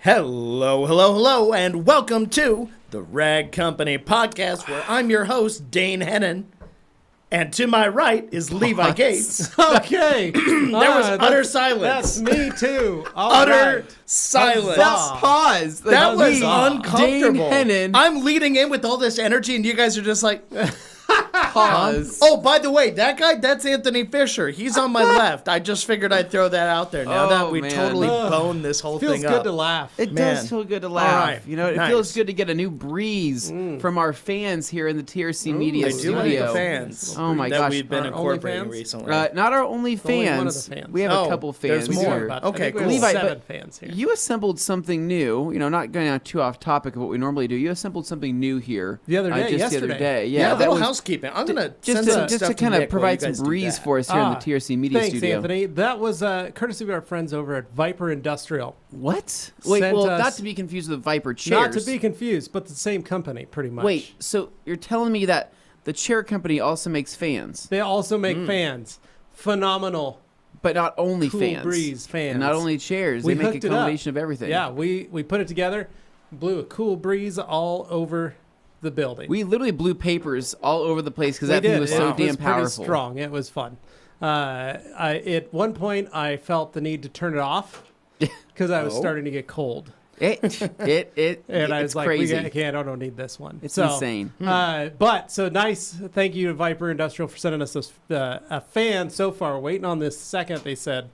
Hello, hello, hello, and welcome to the Rag Company podcast, where I'm your host, Dane Hennon, and to my right is Levi Gates. Okay. There was utter silence. That's me too. Utter silence. Huzzah. Pause. Like, That was Dane uncomfortable. Hennon. I'm leading in with all this energy, and you guys are just like... Pause. Oh, by the way, that guy, that's Anthony Fisher. He's on my left. I just figured I'd throw that out there now that we man. totally boned this whole Feels thing good up. to laugh. It Man. does feel good to laugh. All right. You know, it Nice. feels good to get a new breeze from our fans here in the TRC Media I do Studio. like the fans Oh my that gosh. we've been Our incorporating OnlyFans? recently. Not our only Only one of fans. the fans. We have Oh, a couple fans there's more. here. Okay, I think we cool. have Levi, 7 but fans here. You assembled something new. You know, not going on too off topic of what we normally do. You assembled something new here The other day, just the other yesterday. day. yeah, Yeah, a that little was housekeeping. I'm gonna just send some to stuff kind Nick of while provide you guys some do breeze that. for us here in the TRC Media Thanks, Studio. Anthony. That was courtesy of our friends over at Viper Industrial. What? Wait, Sent well, us- not to be confused with Viper chairs. Not to be confused, but the same company, pretty much. Wait, so you're telling me that the chair company also makes fans, They also make fans. Phenomenal. but not only Cool fans. breeze fans. And not only chairs, We they make hooked a it up. combination of everything. Yeah, we put it together, blew a cool breeze all over the building. We literally blew papers all over the place because We that thing did. was It so was damn pretty powerful. strong. It was fun. At one point, I felt the need to turn it off because I was starting to get cold. And And I was it's like, crazy. I don't need this one. It's So, insane. But so nice. Thank you to Viper Industrial for sending us a fan so far. Waiting on this second, they said,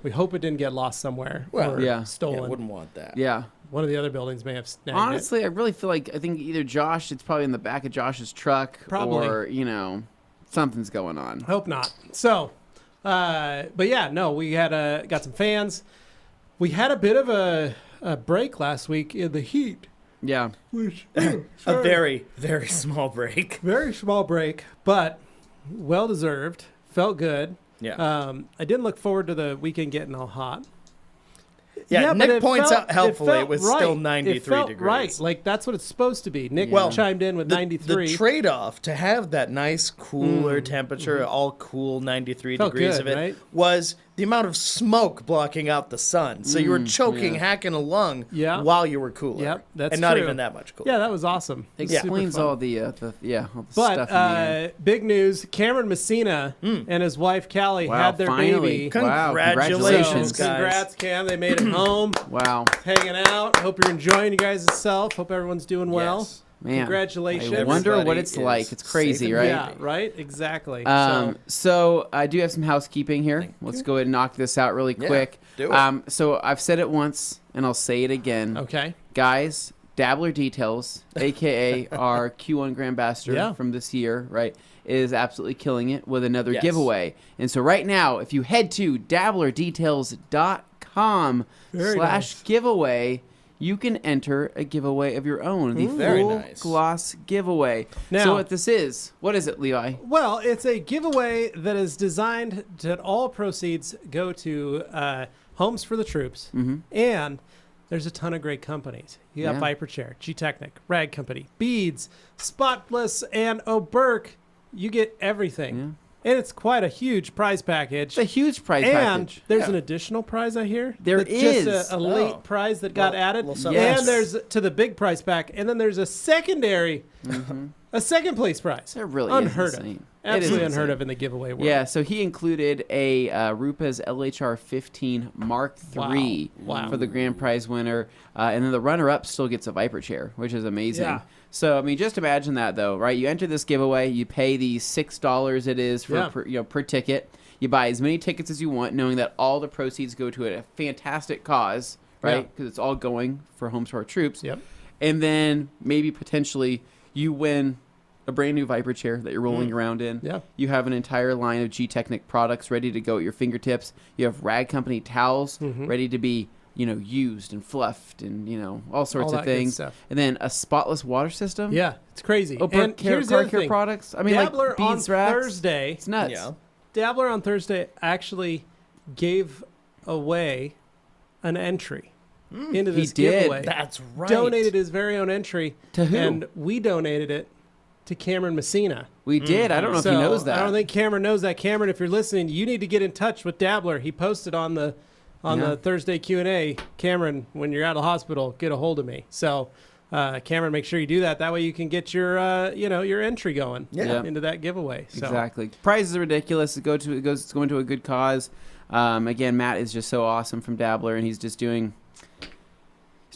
We hope it didn't get lost somewhere Well, or yeah. stolen. Yeah, wouldn't want that. Yeah. One of the other buildings may have snagged Honestly, I really feel like I think either Josh, it's probably in the back of Josh's truck, Probably. or something's going on. it. Hope not. So, but yeah, no, we had got some fans. We had a bit of a break last week in the heat. Yeah. Which, A very, very small break. very small break, but well deserved. Felt good. Yeah. I didn't look forward to the weekend getting all hot. Yeah, but Nick it points felt- out helpfully it felt was right. still It 93 felt degrees. right. Like, that's what it's supposed to be. Nick Well, chimed in with The 93. trade-off to have that nice cooler temperature, all cool 93 Felt degrees good, of it, right? was the amount of smoke blocking out the sun. So you were choking, yeah. hacking a lung Yeah. while you were cooler. Yep, that's and not true. even that much cooler. Yeah, that was awesome. It was super Explains fun. all the all the But stuff in the air. big news: Cameron Messina and his wife Callie Wow, had their finally. baby. Wow, Congratulations, So, guys. congrats, Cam. They made it home, Wow. hanging out. Hope you're enjoying you guys yourself. Hope everyone's doing well. Yes. Man. Congratulations. I wonder what Everybody it's like. is It's crazy, safe and right? Yeah, right. Exactly. So I do have some housekeeping here. Let's go ahead and knock this out really Yeah, quick. do it. So I've said it once and I'll say it again. Okay. Guys, Dabbler Details, aka our Q1 Grandmaster Yeah. from this year, right, is absolutely killing it with another Yes. giveaway. And so right now, if you head to dabblerdetails.com Very / nice. giveaway, you can enter a giveaway of your own, the Very full nice. gloss giveaway. Now- So what this is, what is it, Levi? Well, it's a giveaway that is designed that all proceeds go to Homes for the Troops, and there's a ton of great companies. You got Yeah. Viper Chair, G-Technic, Rag Company, Beads, Spotless, and O'Burke. You get everything, and it's quite a huge prize package. It's a huge prize And package. there's an additional prize I hear. There That's is. just a late Oh. prize that got Well, added, well, something Yes. and there's to the big prize pack, and then there's a secondary, a second place prize. That really unheard is of. insane. It Absolutely is unheard insane. of in the giveaway world. Yeah, so he included a Rupa's LHR 15 Mark III Wow. for the grand prize winner, and then the runner-up still gets a Viper chair, which is amazing. Yeah. So I mean, just imagine that though, right? You enter this giveaway, you pay the $6 it is for Yeah. per ticket. You buy as many tickets as you want, knowing that all the proceeds go to a fantastic cause, right? Yeah. Because it's all going for Homes for Our Troops. Yep. And then maybe potentially you win a brand new Viper chair that you're rolling around in. Yeah. You have an entire line of G-Technic products ready to go at your fingertips. You have Rag Company towels ready to be, used and fluffed and, all sorts All of that good things. stuff. And then a spotless water system. Yeah, it's crazy. Oh, and here's the car other care thing. products. I mean, Dabbler like on beads racks. Thursday. It's nuts. Yeah. Dabbler on Thursday actually gave away an entry into He this did. giveaway. That's right. Donated his very own entry. To who? And we donated it to Cameron Messina. We did. I don't know if he knows that. I don't think Cameron knows that. Cameron, if you're listening, you need to get in touch with Dabbler. He posted on the Yeah. Thursday Q&A, Cameron, when you're out of the hospital, get a hold of me. So, Cameron, make sure you do that. That way you can get your your entry going Yeah. into that giveaway. So. Exactly. Prizes are ridiculous. It's going to a good cause. Again, Matt is just so awesome from Dabbler, and he's doing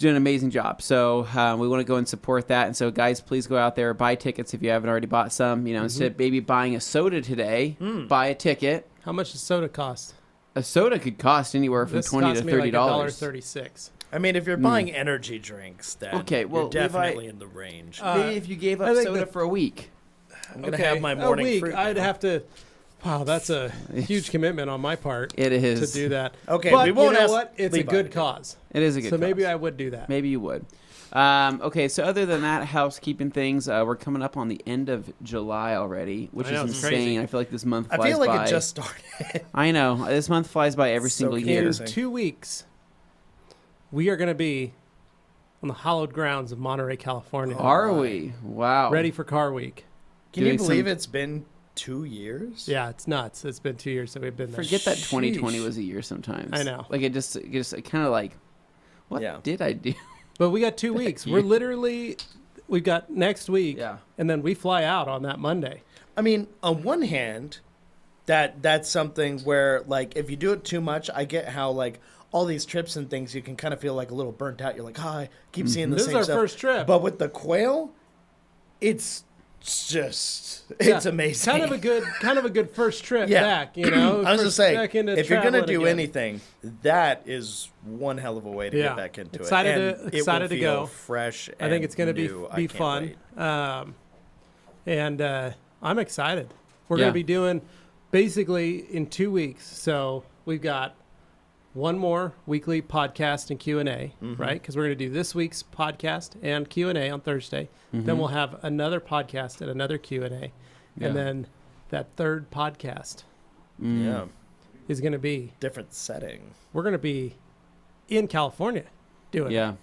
an amazing job. So we want to go and support that. And so, guys, please go out there, buy tickets if you haven't already bought some. Instead of maybe buying a soda today, buy a ticket. How much does soda cost? A soda could cost anywhere from This $20 cost to me $30. like $1.36. I mean, if you're buying energy drinks, then Okay, well, you're definitely Levi- in the range. Maybe if you gave I up think soda that- for a week. I'm going to have my morning a week, fruit I'd now. have to. Wow, that's a huge commitment on my part It is. to do that. Okay, but we won't you know ask what? It's Levi a good to do it. cause. It is a good So maybe cause. I would do that. Maybe you would. Okay, so other than that, housekeeping things, we're coming up on the end of July already, which I know, is it's insane. crazy. I feel like this month I flies feel like by. it just started. I know. This month flies by every So single year. confusing. 2 weeks, we are going to be on the hallowed grounds of Monterey, California. Are we? Wow. Ready for Car Week. Can you Doing believe some- it's been 2 years? Yeah, it's nuts. It's been 2 years that we've been there. Forget that 2020 Sheesh. was a year sometimes. I know. Like, it just kind of like, what Yeah. did I do? But we got 2 weeks. We're literally, we've got next week, Yeah. and then we fly out on that Monday. I mean, on one hand, that's something where, like, if you do it too much, I get how, like, all these trips and things, you can kind of feel like a little burnt out. You're like, I keep seeing the This is same our stuff. first trip. But with the quail, it's it's amazing. Kind of a good first trip Yeah. back, you know. I was just saying, back into if you're gonna traveling do again. anything, that is one hell of a way to get back into Excited it. to- And excited it to will feel go. fresh. I think it's going to new. I be can't fun. wait. And I'm excited. We're Yeah. going to be doing basically in 2 weeks. So we've got one more weekly podcast and Q&A, right? Because we're going to do this week's podcast and Q&A on Thursday. Then we'll have another podcast and another Q&A. Yeah. And then that third podcast Yeah, is going to be, different setting. we're going to be in California doing it. Yeah.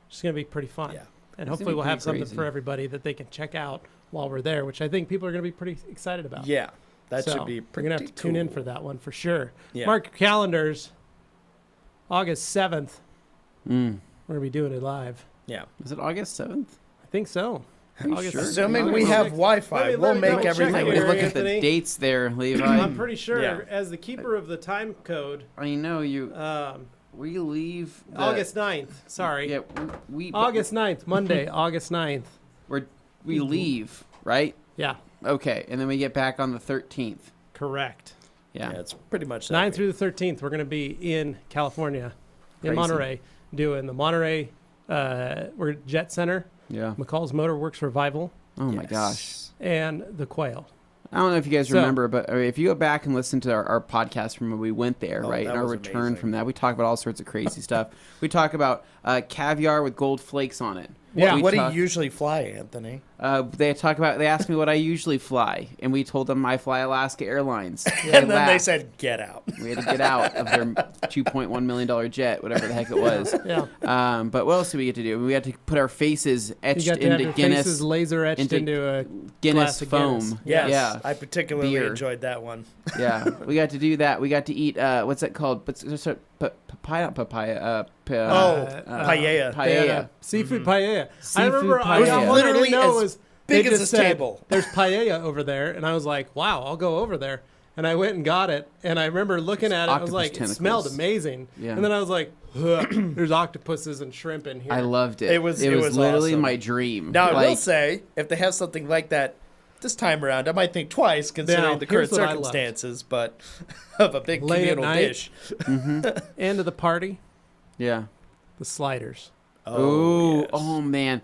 It's going to be pretty fun. Yeah. And It's hopefully gonna be we'll have pretty something crazy. for everybody that they can check out while we're there, which I think people are going to be pretty excited about. Yeah, that So should be You're pretty going to have to tune in cool. for that one for sure. Yeah. Mark your calendars. August 7th, Mm. we're going to be doing it live. Yeah. Is it August 7th? I think so. Are you August sure? 7th. Assuming we August have 6th. Wi-Fi, Let we'll me make double check everything We here, look work. at the Anthony. dates there, Levi. I'm pretty sure, Yeah. as the keeper of the time code, I know you. um, We leave the, August 9th. Sorry. Yeah, we August 9th, Monday, August 9th. we leave, right? Yeah, Okay, and then we get back on the 13th. correct. Yeah. Yeah, it's pretty much that 9th week. through the 13th, we're going to be in California, in Crazy. Monterey, doing the Monterey we're at Jet Center, Yeah. McCall's Motorworks Revival, Oh my Yes. gosh. and the Quail. I don't know if you guys So- remember, but if you go back and listen to our podcast from when we went there, Oh, right, that and our was return amazing. from that, we talk about all sorts of crazy stuff. We talk about caviar with gold flakes on it. Yeah. We What do talk- you usually fly, Anthony? They asked me what I usually fly, and we told them I fly Alaska Airlines. And then they laughed. said, "Get out." We had to get out of their $2.1 million jet, whatever the heck it was. Yeah. But what else did we get to do? We had to put our faces You etched got to have into your Guinness faces laser etched into a Guinness glass of foam. Guinness. Yes, Yeah. I particularly Beer. enjoyed that one. Yeah, we got to do that. We got to eat what's that called? But papaya, Paella. paella. Seafood paella. I Seafood remember I paella. got one I Literally didn't know as was big they as just this said, table. There's paella over there, and I was like, wow, I'll go over there. And I went and got it, and I remember looking at it. I was Octopus like, tentacles. it smelled amazing. Yeah. And then I was like, ugh, there's octopuses and shrimp in here. I loved it. It was literally awesome. my dream. Now, I will Like, say, if they have something like that this time around, I might think twice, considering Now, the current here's what I loved. circumstances, but of a big Late at communal night. dish. End of the party, yeah. the sliders. Oh, yes. oh man.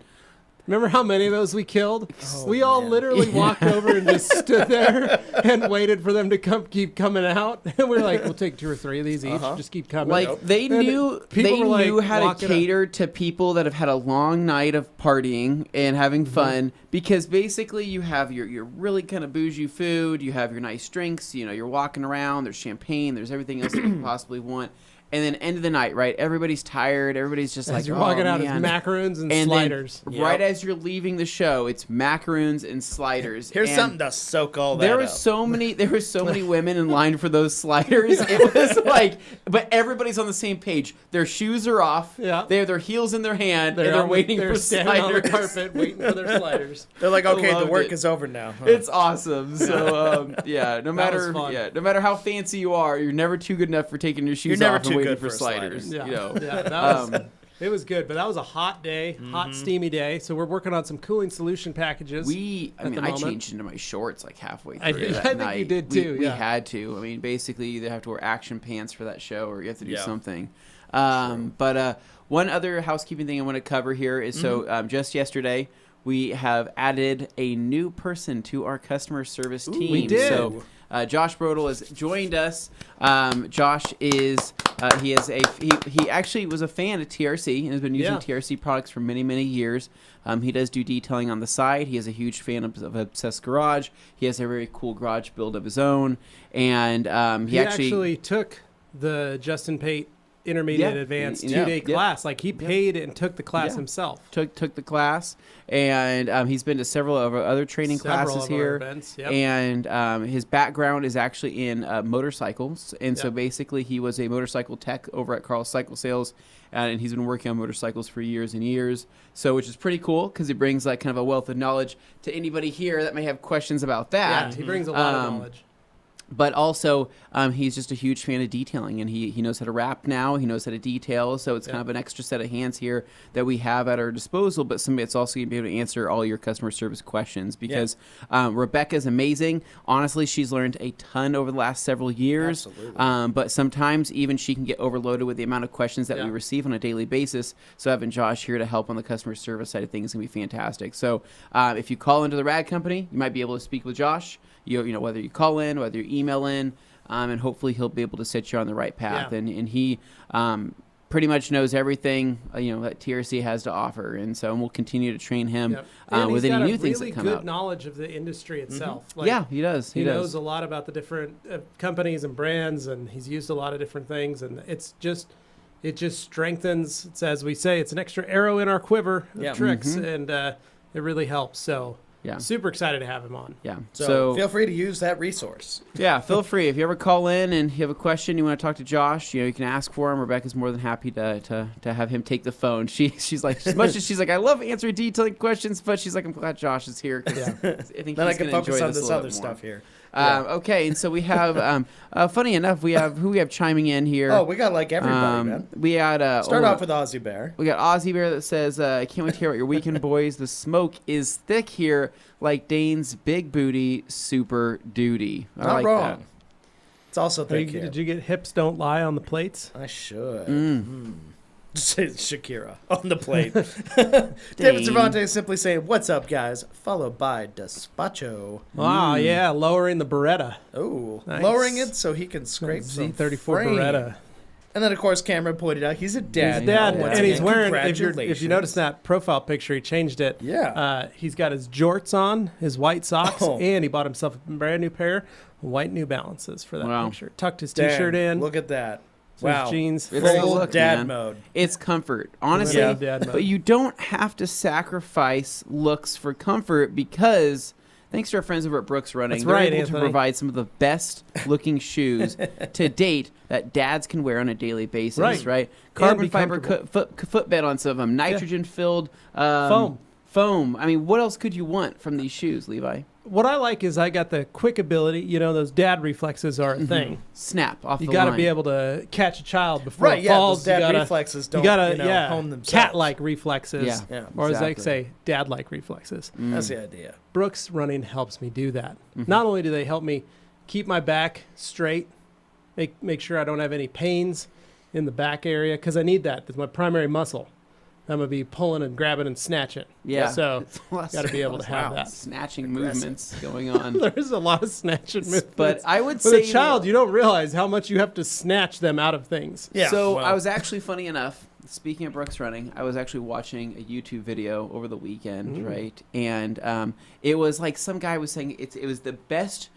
Remember how many of those we killed? Oh, we all man. literally walked over and just stood there and waited for them to keep coming out. And we were like, we'll take 2 or 3 of these each. Uh-huh. Just keep coming. Like they And knew people were, like, knew how to walking up. cater to people that have had a long night of partying and having fun because basically you have your really kind of bougie food, you have your nice drinks, you know, you're walking around, there's champagne, there's everything else that you could possibly want. And then end of the night, right? Everybody's tired. Everybody's just as like, you're oh, walking out, man. it's macaroons and And then sliders. right Yep. as you're leaving the show, it's macaroons and sliders. Here's and something to soak all that there up. was so many women in line for those sliders. It was like, but everybody's on the same page. Their shoes are off. Yeah. They have their heels in their hand, and they're on- waiting they're for standing sliders. on the carpet waiting for their sliders. They're like, okay, the loved work it. is over now. Huh? It's awesome. So yeah, no was fun. matter how fancy you are, you're never too good enough for taking your shoes You're never off and too waiting good for for a sliders. slider. Yeah, You know. yeah, that was. Um, It was good, but that was a hot day, hot steamy day. So we're working on some cooling solution packages. I at the I moment. changed into my shorts like halfway I through did- that I think you night. did too, We yeah. had to. I mean, basically, you either have to wear action pants for that show or you have to do Yeah. something. But one other housekeeping thing I want to cover here is just yesterday we have added a new person to our customer service team. we did. So Josh Brodel has joined us. Josh is he actually was a fan of TRC and has been using Yeah. TRC products for many years. He does do detailing on the side. He is a huge fan of Obsessed Garage. He has a very cool garage build of his own, and he actually took the Justin Pate Intermediate Yeah, Advanced yeah, 2-day yeah. class. Like he paid and took the class Yeah. himself. took the class, and he's been to several of our other training Several classes of our here. events, yep. And his background is actually in motorcycles, and so Yep. basically he was a motorcycle tech over at Carl's Cycle Sales, and he's been working on motorcycles for years and years. So which is pretty cool because it brings like kind of a wealth of knowledge to anybody here that may have questions about Yeah, that. he brings a lot of knowledge. But also, he's just a huge fan of detailing, and he knows how to wrap now. He knows how to detail, so it's kind of an extra set of hands here that we have at our disposal, but somebody that's also going to be able to answer all your customer service questions because Rebecca's amazing. Honestly, she's learned a ton over the last several years, but sometimes even she can get overloaded with the amount of questions that we receive on a daily basis, so having Josh here to help on the customer service side of things is going to be fantastic. So if you call into the Rad Company, you might be able to speak with Josh. You know, whether you call in, whether you email in, and hopefully he'll be able to set you on the right path. Yeah. And he pretty much knows everything, that TRC has to offer. And so we'll continue to train him with any new things that come out. He's got a really good knowledge of the industry itself. Like, yeah, he does. He knows a lot about the different companies and brands, and he's used a lot of different things. And it just strengthens, it's, as we say, it's an extra arrow in our quiver of tricks, and it really helps. So super excited to have him on. Yeah. So feel free to use that resource. Yeah, feel free. If you ever call in and you have a question, you want to talk to Josh, you can ask for him. Rebecca's more than happy to have him take the phone. She's like, as much as she's like, I love answering detailed questions, but she's like, I'm glad Josh is here. I think then he's I can focus on this other stuff here. Okay, and so we have, funny enough, we have chiming in here. Oh, we got like everybody, man. We had start off with Aussie Bear. We got Aussie Bear that says, "I can't wait to hear about your weekend, boys. The smoke is thick here, like Dane's big booty, super duty." I Not like wrong. that. It's also thick here. Did you get hips don't lie on the plates? I should. Say Shakira on the plate. David Cervantes simply saying, "What's up, guys?" Followed by Despacho. Wow, yeah, lowering the Beretta. Oh, Nice. lowering it so he can scrape some Z34 frame. Beretta. And then, of course, Cameron pointed out he's a dad. He's a dad, now. and he's wearing. If you Congratulations. notice that profile picture, he changed it. Yeah. He's got his jorts on, his white socks, Oh. and he bought himself a brand new pair of white New Balances for that Wow. picture. Tucked his Damn, t-shirt in. Look at that. Some Wow. jeans. It's a Full look, dad man. mode. It's comfort, honestly. Yeah. Dad mode. But you don't have to sacrifice looks for comfort because, thanks to our friends over at Brooks Running, That's they're right, able Anthony. to provide some of the best looking shoes to date that dads can wear on a daily basis, right? Carbon be fiber footbed on some of them, nitrogen-filled foam. I mean, what else could you want from these shoes, Levi? What I like is I got the quick ability. Those dad reflexes are a thing. Snap off You the got to line. be able to catch a child before Right, it yeah, falls. those dad you gotta, reflexes don't you gotta, hone themselves. cat-like reflexes. Yeah. Yeah. Or as I Exactly. say, dad-like reflexes. That's the idea. Brooks Running helps me do that. Not only do they help me keep my back straight, make sure I don't have any pains in the back area, because I need that. That's my primary muscle. I'm going to be pulling and grabbing and snatching. Yeah. So got to be able to have that. Snatching movements going on. There's a lot of snatching movements. But I would With say a child, you don't realize how much you have to snatch them out of things. Yeah. So well, I was actually, funny enough, speaking of Brooks Running, I was actually watching a YouTube video over the weekend, right? And it was like some guy was saying it was the best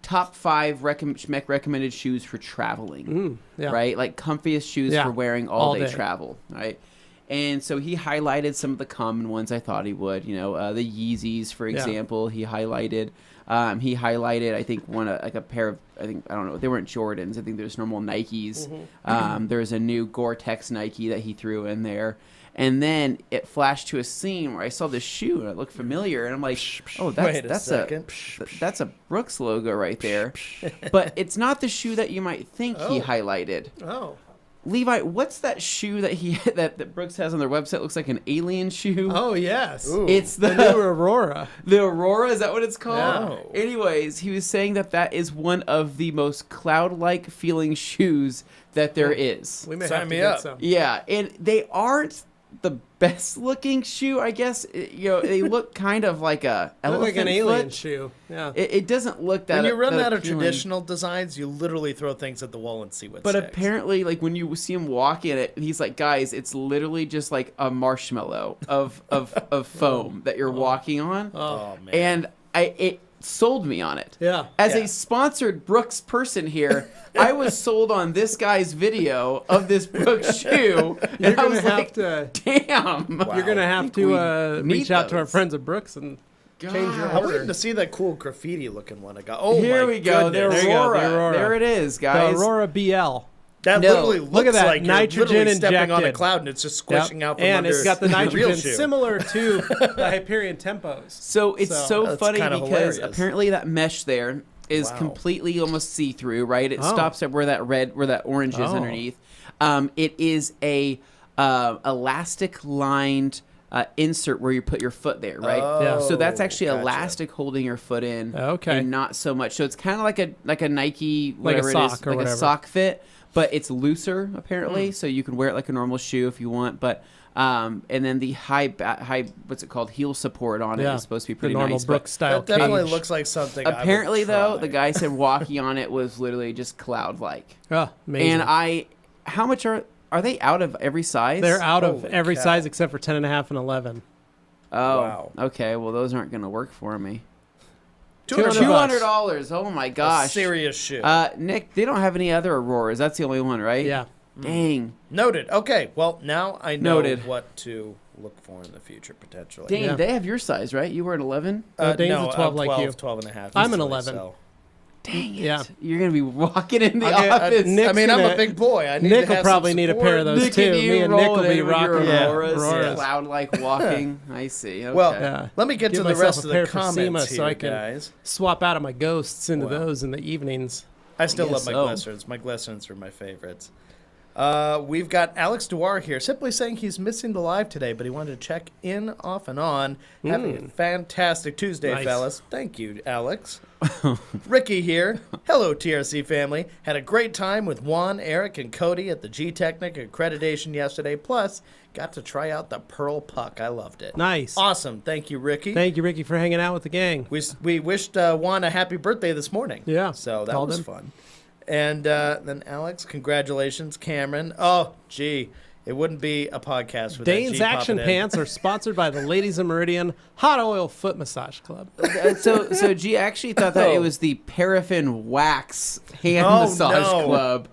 top 5 recommended shoes for traveling, Yeah. right? Like comfiest shoes Yeah. for wearing all All day day. travel, right? And so he highlighted some of the common ones I thought he would. The Yeezys, for example, he highlighted. I think like a pair of, I don't know, they weren't Jordans. I think there's normal Nikes. There's a new Gore-Tex Nike that he threw in there. And then it flashed to a scene where I saw this shoe and it looked familiar, and I'm like, "Oh, Wait a that's second. that's a Brooks logo right there." But it's not the shoe that you might think he highlighted. Oh. Levi, what's that shoe that that Brooks has on their website? Looks like an alien shoe. Oh, yes. Ooh. It's The new Aurora. the Aurora. Is that what it's called? No. Anyways, he was saying that is one of the most cloud-like feeling shoes that there is. We may Sign have to me get up. some. Yeah, and they aren't the best looking shoe, I guess. They look kind of like a They look elephant like an alien foot. shoe. Yeah. It doesn't look that. when you run that out of appealing. traditional designs, you literally throw things at the wall and see what But sticks. apparently, like when you see him walk in it, he's like, "Guys, it's literally just like a marshmallow of foam that you're walking on." Oh, man. And it sold me on it. Yeah. As Yeah. a sponsored Brooks person here, I was sold on this guy's video of this Brooks shoe. You're And I going was to have like, to... damn. Wow. You're going to I have think to we need reach out to our those. friends at Brooks and change your I'm order. waiting to see that cool graffiti looking one I got. Oh, Here my we go. The goodness. There you go, Aurora. the Aurora. There it is, The guys. Aurora BL. That No, literally looks look at that, like nitrogen you're literally stepping on a injected. cloud and it's just squishing out from And under it's got the real nitrogen shoe. similar to the Hyperion Tempos. So it's so That's funny kinda because hilarious. apparently that mesh there is Wow. completely almost see-through, right? It Oh. stops at where that orange is Oh. underneath. It is a elastic-lined insert where you put your foot there, right? Yeah. So that's actually Gotcha. elastic holding your foot in, Okay. and not so much. So it's kind of like a Nike, Like a whatever it sock is, or like whatever. a sock fit, but it's looser apparently, so you can wear it like a normal shoe if you want. But and then the high what's it called, heel support on it is supposed to be the pretty normal nice. Brooks style That definitely cage. looks like something. Apparently, I would though, try. the guy said walking on it was literally just cloud-like. Oh, amazing. And how much are they out of every size? They're out of Holy every cow. size except for 10.5 and 11. Oh, Wow. okay. Well, those aren't going to work for me. $200. $200. Oh my A gosh. serious shoe. Nick, they don't have any other Auroras. That's the only one, right? Yeah. Dang. Noted. Okay. Well, now I know Noted. what to look for in the future potentially. Dane, Yeah. they have your size, right? You were an 11? Dane's no, a 12 I'm like 12, you. 12 and a half. I'm an easily, 11. so. Dang it. Yeah. You're going to be walking in the Okay, office. Nick's I mean, I'm gonna- a big boy. I need Nick to will have probably some need a pair of support. those too. and you Me and Nick will rolling be in with your rocking Yeah. Auroras, Auroras. cloud-like walking. I see. Okay. Well, Yeah. let me get Give to the myself rest a of the pair for comments SEMA here, so I can- guys. Swap out of my ghosts into Wow. those in the evenings. I still guess love my so. glycerins. My glycerins are my favorites. We've got Alex Dewar here, simply saying he's missing the live today, but he wanted to check in off and on. Having a fantastic Tuesday, Nice. fellas. Thank you, Alex. Ricky here. Hello, TRC family. Had a great time with Juan, Eric, and Cody at the G-Technic accreditation yesterday. Plus, got to try out the Pearl Puck. I loved it. Nice. Awesome. Thank you, Ricky. Thank you, Ricky, for hanging out with the gang. We wished Juan a happy birthday this morning. Yeah, So that called was him. fun. And then Alex, congratulations, Cameron. Oh, gee, it wouldn't be a podcast with Dane's that G Action popping in. Pants are sponsored by the Ladies of Meridian Hot Oil Foot Massage Club. So G actually thought that Oh. it was the Paraffin Wax Hand Oh, Massage no. Club.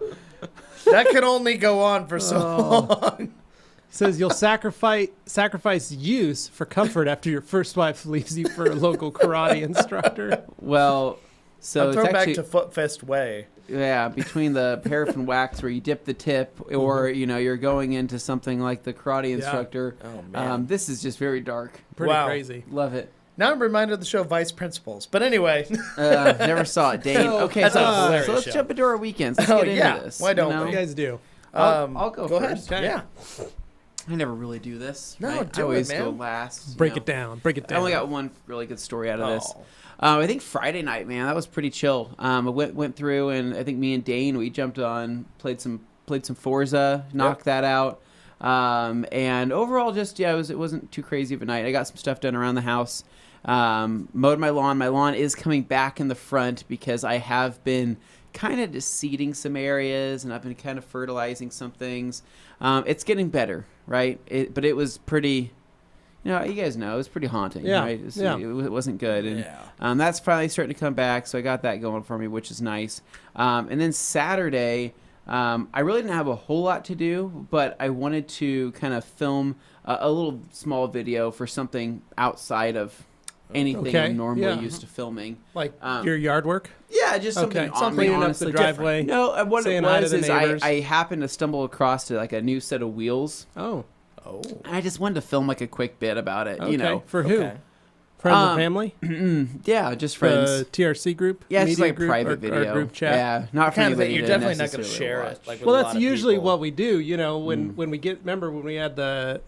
That could only go on for so long. Says you'll sacrifice use for comfort after your first wife leaves you for a local karate instructor. Well, so I'm it's throwing actually back to Foot Fist Way. yeah, between the paraffin wax where you dip the tip, or you're going into something like the karate instructor. Oh, man. This is just very dark. Pretty Wow. crazy. Love it. Now I'm reminded of the show Vice Principals. But anyway. Never saw it, Dane. Okay, That's a so hilarious let's show. jump into our weekends. Let's Oh, get into yeah. this. Why don't What we? do you guys do? I'll go ahead. first. Okay. Yeah. I never really do this. No, right? do I it, always go man. last. Break it down. Break it I down. only got one really good story out of this. Oh. I think Friday night, man, that was pretty chill. I went through, and I think me and Dane, we jumped on, played some Forza, knocked that out, and overall, just it wasn't too crazy of a night. I got some stuff done around the house, mowed my lawn. My lawn is coming back in the front because I have been kind of just seeding some areas, and I've been kind of fertilizing some things. It's getting better, right? But it was pretty. You guys know, it was pretty haunting, Yeah, right? yeah. It wasn't good. And Yeah. that's finally starting to come back, so I got that going for me, which is nice. And then Saturday, I really didn't have a whole lot to do, but I wanted to kind of film a little small video for something outside of anything Okay, I'm normally yeah. used to filming. Like Um, your yard work? Yeah, just something Okay, something up the honestly driveway. different. No, what it saying hi to was the is neighbors. I happened to stumble across to like a new set of wheels. Oh, Oh. And I just wanted to film like a quick bit about it, okay. For who? Okay. Friends Um, and family? Yeah, just friends. The TRC group? Yeah, it's media like a group, private or video. group chat? Yeah, not for Kind of anybody thing. You're to definitely not going to necessarily share watch. it. Like with Well, a that's lot of usually people. what we do. When we get. Remember when we had the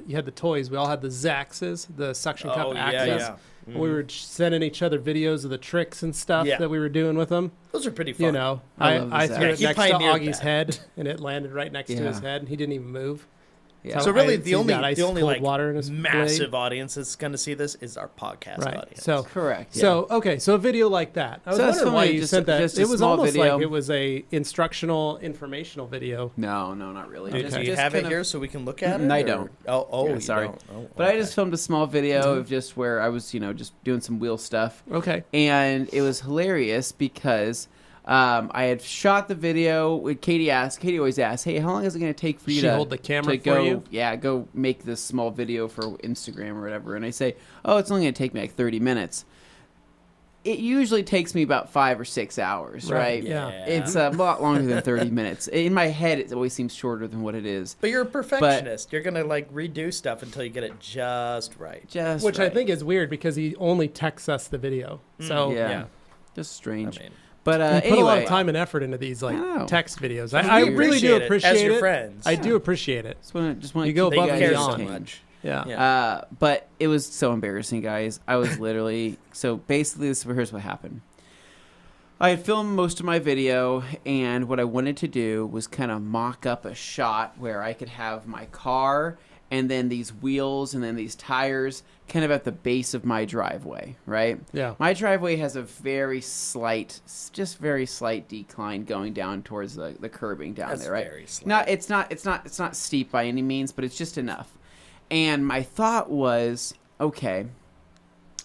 you had the toys? We all had the Zaxes, the suction cup Oh, yeah, access. yeah. We were sending each other videos of the tricks and stuff Yeah. that we were doing with them. Those are pretty fun. You know, I love the I Zax. threw Yeah, it he next to pioneered Augie's that. head, and it landed right next to his Yeah. head, and he didn't even move. Yeah. So really, he's the only got ice cold like water in his massive blade. audience that's going to see this is our podcast Right. audience. So Correct. So okay, so a video like that. I was So that's wondering why funny, you just sent a- that. just a It was small almost video. like it was a instructional, informational video. No, not really. Dude, Just- do you just have it kind of- here so we can look at it? I or- don't. Oh, Yeah, you sorry. don't? Oh, But I okay. just filmed a small video of just where I was, just doing some wheel stuff. Okay. And it was hilarious because I had shot the video. Katie always asks, "Hey, how long is it going to take for you She to hold the camera to for go? you? Yeah, go make this small video for Instagram or whatever." And I say, "Oh, it's only going to take me like 30 minutes." It usually takes me about 5 or 6 hours, right? Yeah. It's a lot longer than 30 minutes. In my head, it always seems shorter than what it is. But you're a perfectionist. You're going to like redo stuff until you get it just right. Just Which I right. think is weird because he only texts us the video. So Yeah. Yeah. Just strange. I mean, But You put anyway, a lot of time and effort into these like I know. text videos. I mean, I we really do appreciate it appreciate as your it. friends. I do appreciate it. just want You to go keep above you and guys care so beyond. entertained. much. Yeah. But it was so embarrassing, guys. I was literally so basically here's what happened. I had filmed most of my video, and what I wanted to do was kind of mock up a shot where I could have my car and then these wheels and then these tires kind of at the base of my driveway, right? Yeah. My driveway has a very slight decline going down towards the curbing down That's there, right? very slight. It's not steep by any means, but it's just enough. And my thought was, okay,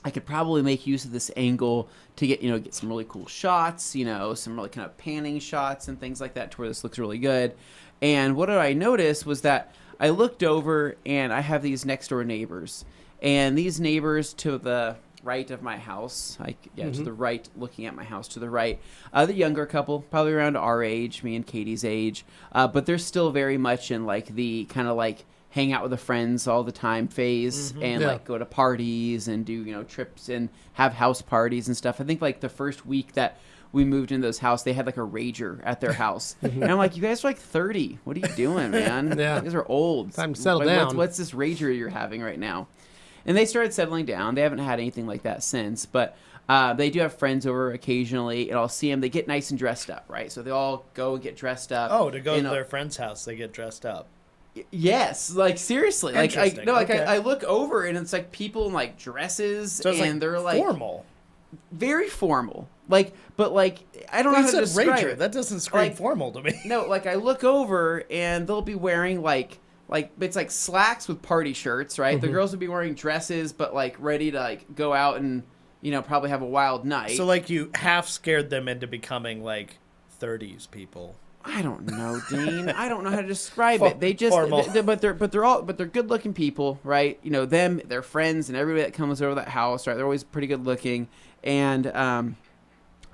I could probably make use of this angle to get some really cool shots, some really kind of panning shots and things like that to where this looks really good. And what did I notice was that I looked over and I have these next door neighbors, and these neighbors to the right of my house, to the right, looking at my house to the right, the younger couple, probably around our age, me and Katie's age, but they're still very much in like the kind of like hang out with the friends all the time phase and like go to parties and do trips and have house parties and stuff. I think like the first week that we moved into this house, they had like a rager at their house. And I'm like, you guys are like 30. What are you doing, man? Yeah. You guys are old. Time to settle down. What's this rager you're having right now? And they started settling down. They haven't had anything like that since. But they do have friends over occasionally, and I'll see them. They get nice and dressed up, right? So they all go and get dressed up. Oh, to go to their friend's house, they get dressed up. Yes, like seriously, like Interesting. I look over and it's like people in like dresses, So it's and like they're like formal. very formal. Like, but like I don't know You how to said describe rager. it. That doesn't scream Like- formal to me. No, like I look over and they'll be wearing like it's like slacks with party shirts, right? The girls will be wearing dresses, but like ready to like go out and probably have a wild night. So like you half scared them into becoming like 30s people. I don't know, Dane. I don't know how to describe it. They just, Formal. but they're good-looking people, right? Them, their friends, and everybody that comes over that house, right? They're always pretty good-looking. And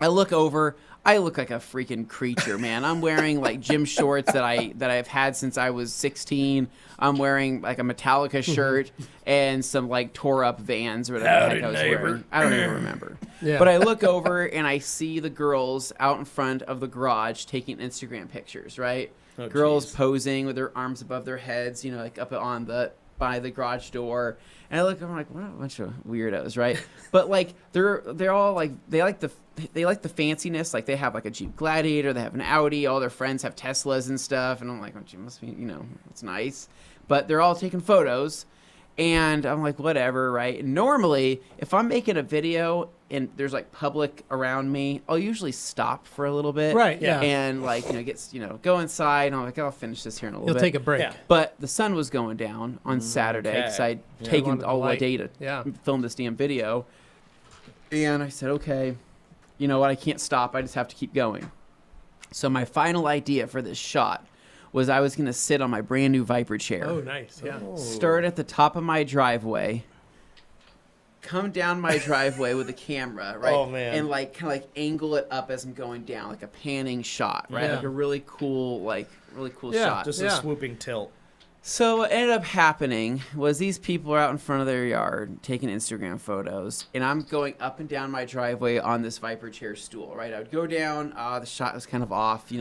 I look over. I look like a freaking creature, man. I'm wearing like gym shorts that I've had since I was 16. I'm wearing like a Metallica shirt and some like tore up Vans or whatever the heck I was wearing. I don't even remember. Yeah. But I look over and I see the girls out in front of the garage taking Instagram pictures, right? Oh, Girls geez. posing with their arms above their heads, like up by the garage door. And I look over, I'm like, what a bunch of weirdos, right? But like they're all like they like the fanciness. Like they have like a Jeep Gladiator, they have an Audi, all their friends have Teslas and stuff. And I'm like, oh, you must be, it's nice. But they're all taking photos, and I'm like, whatever, right? And normally, if I'm making a video and there's like public around me, I'll usually stop for a little bit, Right, yeah. and like go inside. And I'm like, I'll finish this here in a little You'll bit. take a break. Yeah. But the sun was going down on Saturday because I'd taken wanted the all the light. day to Yeah. film this damn video. And I said, okay, you know what? I can't stop. I just have to keep going. So my final idea for this shot was I was going to sit on my brand new Viper chair. Oh, nice. Yeah. Start at the top of my driveway. Come down my driveway with a camera, right? Oh, man. And like kind of like angle it up as I'm going down, like a panning shot, right? Yeah. Like a really cool Yeah, shot. Just Yeah. a swooping tilt. So what ended up happening was these people are out in front of their yard taking Instagram photos, and I'm going up and down my driveway on this Viper chair stool, right? I would go down, the shot was kind of off,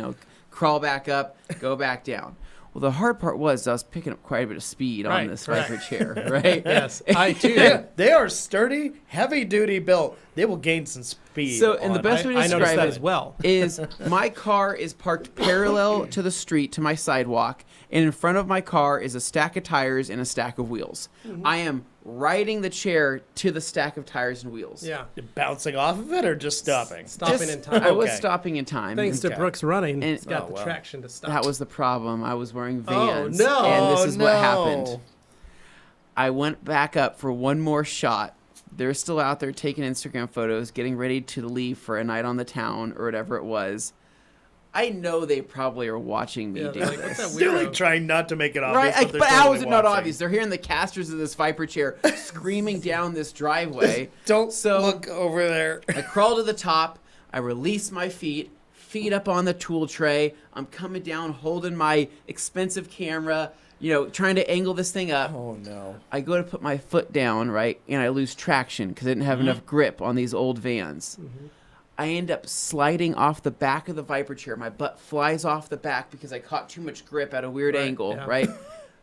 crawl back up, go back down. Well, the hard part was I was picking up quite a bit of speed on Right, this right. Viper chair, right? Yes. I too. They are sturdy, heavy-duty built. They will gain some speed. So, and the best way to I noticed describe that it as well. is my car is parked parallel to the street, to my sidewalk, and in front of my car is a stack of tires and a stack of wheels. I am riding the chair to the stack of tires and wheels. Yeah. Bouncing off of it or just stopping? Stopping Just- in time. I was Okay. stopping in time. Thanks to Okay. Brooks running, And- it's got Oh, the wow. traction to stop. That was the problem. I was wearing Vans. no. And this is what no. happened. I went back up for one more shot. They're still out there taking Instagram photos, getting ready to leave for a night on the town or whatever it was. I know they probably are watching me Yeah, do they're like, what's this. that They're weirdo? like trying not to make it obvious. Right, they're but how totally is it not watching. obvious? They're hearing the casters of this Viper chair screaming down this driveway. Don't So- look over there. I crawl to the top. I release my feet up on the tool tray. I'm coming down, holding my expensive camera, trying to angle this thing up. Oh, no. I go to put my foot down, right, and I lose traction because I didn't have enough grip on these old Vans. I end up sliding off the back of the Viper chair. My butt flies off the back because I caught too much grip at a weird angle, right?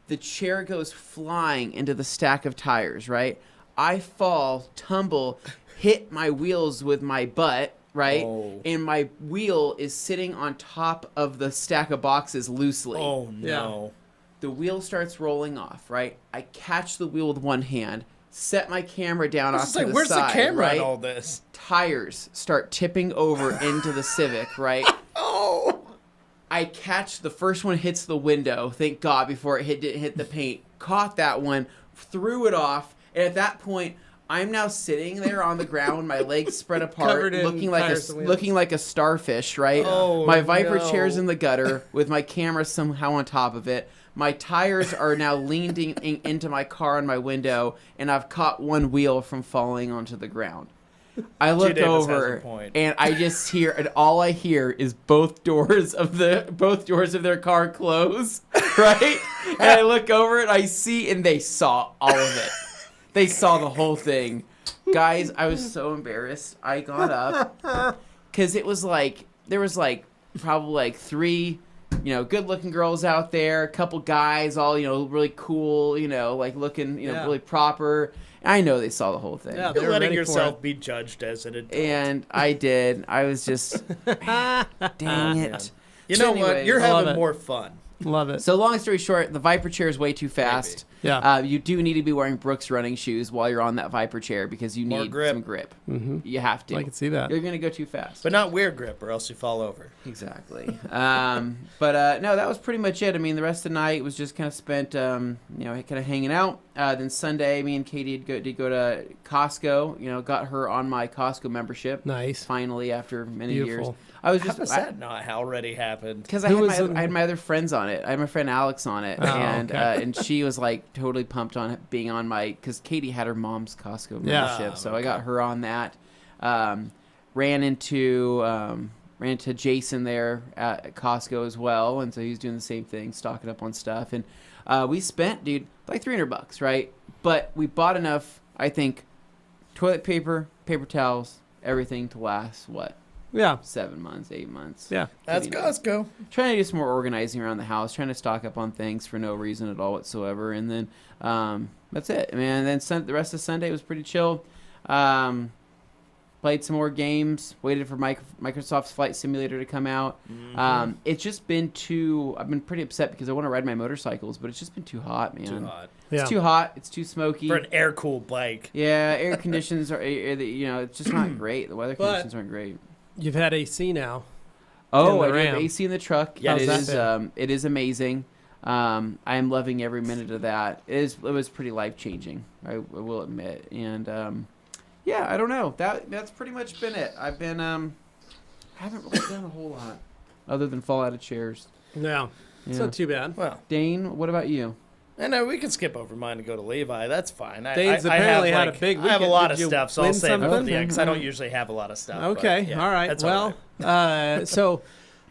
The chair goes flying into the stack of tires, right? I fall, tumble, hit my wheels with my butt, right? Oh. And my wheel is sitting on top of the stack of boxes loosely. Oh, no. The wheel starts rolling off, right? I catch the wheel with one hand, set my camera down off to the where's side, the camera right? in all this? Tires start tipping over into the Civic, right? Oh. I catch the first one hits the window, thank God, before it didn't hit the paint. Caught that one, threw it off, and at that point, I'm now sitting there on the ground, my legs spread apart, looking like a starfish, right? Oh, my Viper no. chair's in the gutter with my camera somehow on top of it. My tires are now leaning into my car on my window, and I've caught one wheel from falling onto the ground. I look Davis has a over, point. and I just hear, and all I hear is both doors of their car close, right? And I look over, and I see, and they saw all of it. They saw the whole thing. Guys, I was so embarrassed. I got up, because it was like, there was like, probably like 3... good-looking girls out there, a couple guys, all, really cool, like looking, really proper. I know they saw the whole thing. Yeah, You're letting ready for yourself it. be judged as an adult. And I did. I was just, dang it. You know what? Anyways, You're I love having it. more fun. Love it. So long story short, the Viper chair is way too fast. Yeah. You do need to be wearing Brooks running shoes while you're on that Viper chair because you More need grip. some grip. Mm-hmm. You have to. I can see that. You're going to go too fast. But not weird grip, or else you fall over. Exactly. But no, that was pretty much it. I mean, the rest of the night was just kind of spent, kind of hanging out. Then Sunday, me and Katie did go to Costco. Got her on my Costco membership. Nice. Finally, after many years. Beautiful. I was How just does that not already happened? because Who I had my other friends on it. I had my friend Alex on it, Oh, okay. and she was like totally pumped on it being on my because Katie had her mom's Costco Yeah. membership, Oh, so I got her on that. Ran into Jason there at Costco as well, and so he was doing the same thing, stocking up on stuff, and we spent, dude, like $300, right? But we bought enough, I think, toilet paper, paper towels, everything to last what? Yeah. 7 months, 8 months. Yeah. That's Costco. Trying to do some more organizing around the house, trying to stock up on things for no reason at all whatsoever, and then that's it, man. And then the rest of Sunday was pretty chill. Played some more games. Waited for Microsoft's Flight Simulator to come out. Mm-hmm. It's just been I've been pretty upset because I want to ride my motorcycles, but it's just been too hot, man. Too hot. Yeah. It's too hot. It's too smoky. For an air-cooled bike. Yeah, air conditions are, it's just not great. The weather conditions aren't great. You've had AC now. Oh, the I do have Ram. AC in the truck. Yeah, it how's that is. It is amazing. I am loving every minute of that. It was pretty life changing. I will admit. And yeah, I don't know. That's pretty much been it. I've been I haven't really done a whole lot other than fall out of chairs. No. It's Yeah. not too bad. Well, Dane, what about you? and we can skip over mine and go to Levi. That's fine. Dane's apparently had a big I have a weekend. lot Did of you stuff, so I'll win save it for something? the end because I don't usually have a lot of stuff. but Okay. yeah, All right. that's Well, right. so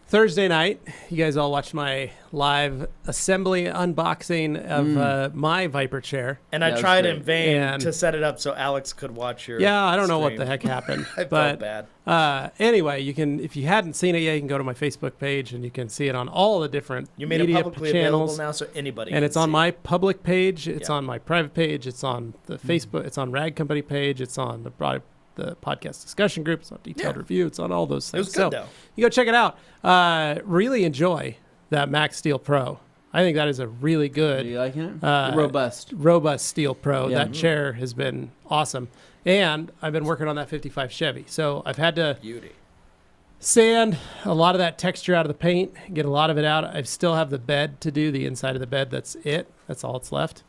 Thursday night, you guys all watched my live assembly unboxing of my Viper chair. And That I was tried great. in vain And- to set it up so Alex could watch your. Yeah, I don't know what stream. the heck happened. I but felt bad. Anyway, you can, if you hadn't seen it yet, you can go to my Facebook page and you can see it on all the different You made it media publicly channels. available now, so anybody. And can it's on see. my public page. It's Yeah. on my private page. It's on the Facebook. It's on Rag Company page. It's on the podcast discussion group. It's on detailed Yeah. review. It's on all those It things. was good though. You go check it out. Really enjoy that Max Steel Pro. I think that is a really Do good, you liking it? Uh, Robust. robust Steel Pro. Yeah. That chair has been awesome. And I've been working on that 55 Chevy. So I've had to Beauty. sand a lot of that texture out of the paint, get a lot of it out. I still have the bed to do, the inside of the bed. That's it. That's all that's left.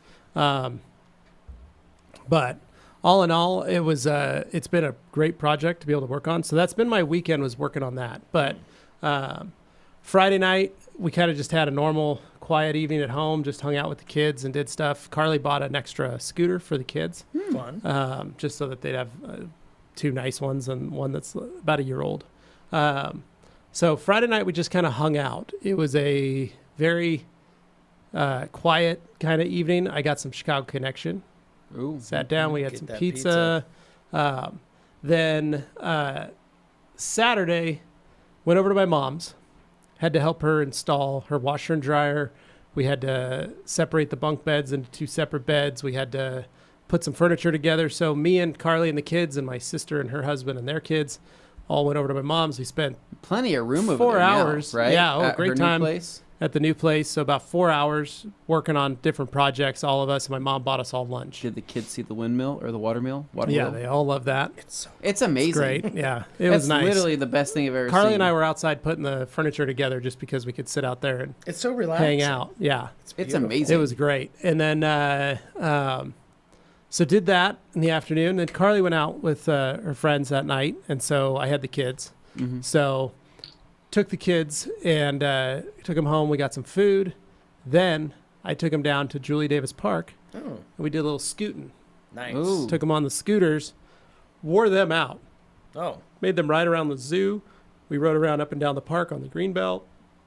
But all in all, it's been a great project to be able to work on. So that's been my weekend, was working on that. But Friday night, we kind of just had a normal quiet evening at home, just hung out with the kids and did stuff. Carly bought an extra scooter for the kids, Fun. just so that they'd have 2 nice ones and one that's about a year old. So Friday night, we just kind of hung out. It was a very quiet kind of evening. I got some Chicago Connection. Ooh. Sat down. We had Get some that pizza. Then Saturday, went over to my mom's. Had to help her install her washer and dryer. We had to separate the bunk beds into 2 separate beds. We had to put some furniture together. So me and Carly and the kids and my sister and her husband and their kids all went over to my mom's. We spent plenty of room over 4 there hours. now, right? Yeah, At great her time new place. at the new place. So about 4 hours working on different projects, all of us. And my mom bought us all lunch. Did the kids see the windmill or the watermill? Yeah, they all love that. It's amazing. It's great. Yeah, it That's was nice. literally the best thing I've ever seen. Carly and I were outside putting the furniture together just because we could sit out there and It's so relaxing. hang out. Yeah, It's beautiful. amazing. it was great. And then, so did that in the afternoon. Then Carly went out with her friends that night, and so I had the kids. Mm-hmm. So took the kids and took them home. We got some food. Then I took them down to Julie Davis Park. Oh, And we did a little scooting. nice. Ooh. Took them on the scooters, wore them out. Oh, Made them ride around the zoo. We rode around up and down the park on the greenbelt.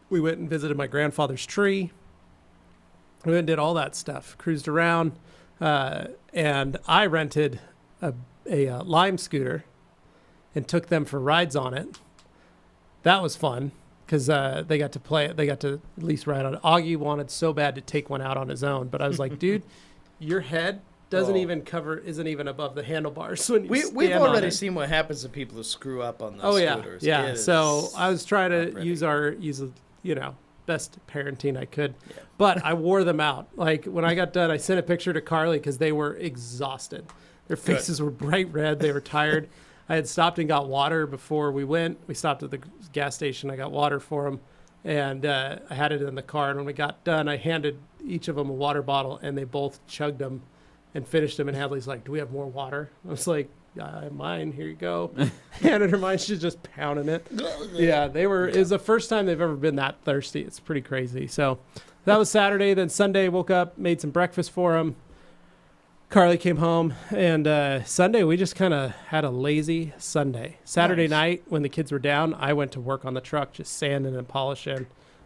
We went and visited my grandfather's tree. We went and did all that stuff. Cruised around. And I rented a Lime scooter and took them for rides on it. That was fun because they got to play it. They got to at least ride on it. Augie wanted so bad to take one out on his own, but I was like, dude, your head isn't even above the handlebars when you we've stand on already it. seen what happens to people who screw up on those Oh yeah, scooters. yeah. It So is I was trying to not pretty. use best parenting I could, Yeah. but I wore them out. Like when I got done, I sent a picture to Carly because they were exhausted. Their faces were bright red. They were tired. I had stopped and got water before we went. We stopped at the gas station. I got water for them, and I had it in the car. And when we got done, I handed each of them a water bottle, and they both chugged them and finished them. And Hadley's like, "Do we have more water?" I was like, "I have mine. Here you go." Handed her mine. She's just pounding it. Yeah, they were. It was the first time they've ever been that thirsty. It's pretty crazy. So that was Saturday. Then Sunday, woke up, made some breakfast for them. Carly came home, and Sunday we just kind of had a lazy Sunday. Saturday Nice. night when the kids were down, I went to work on the truck, just sanding and polishing.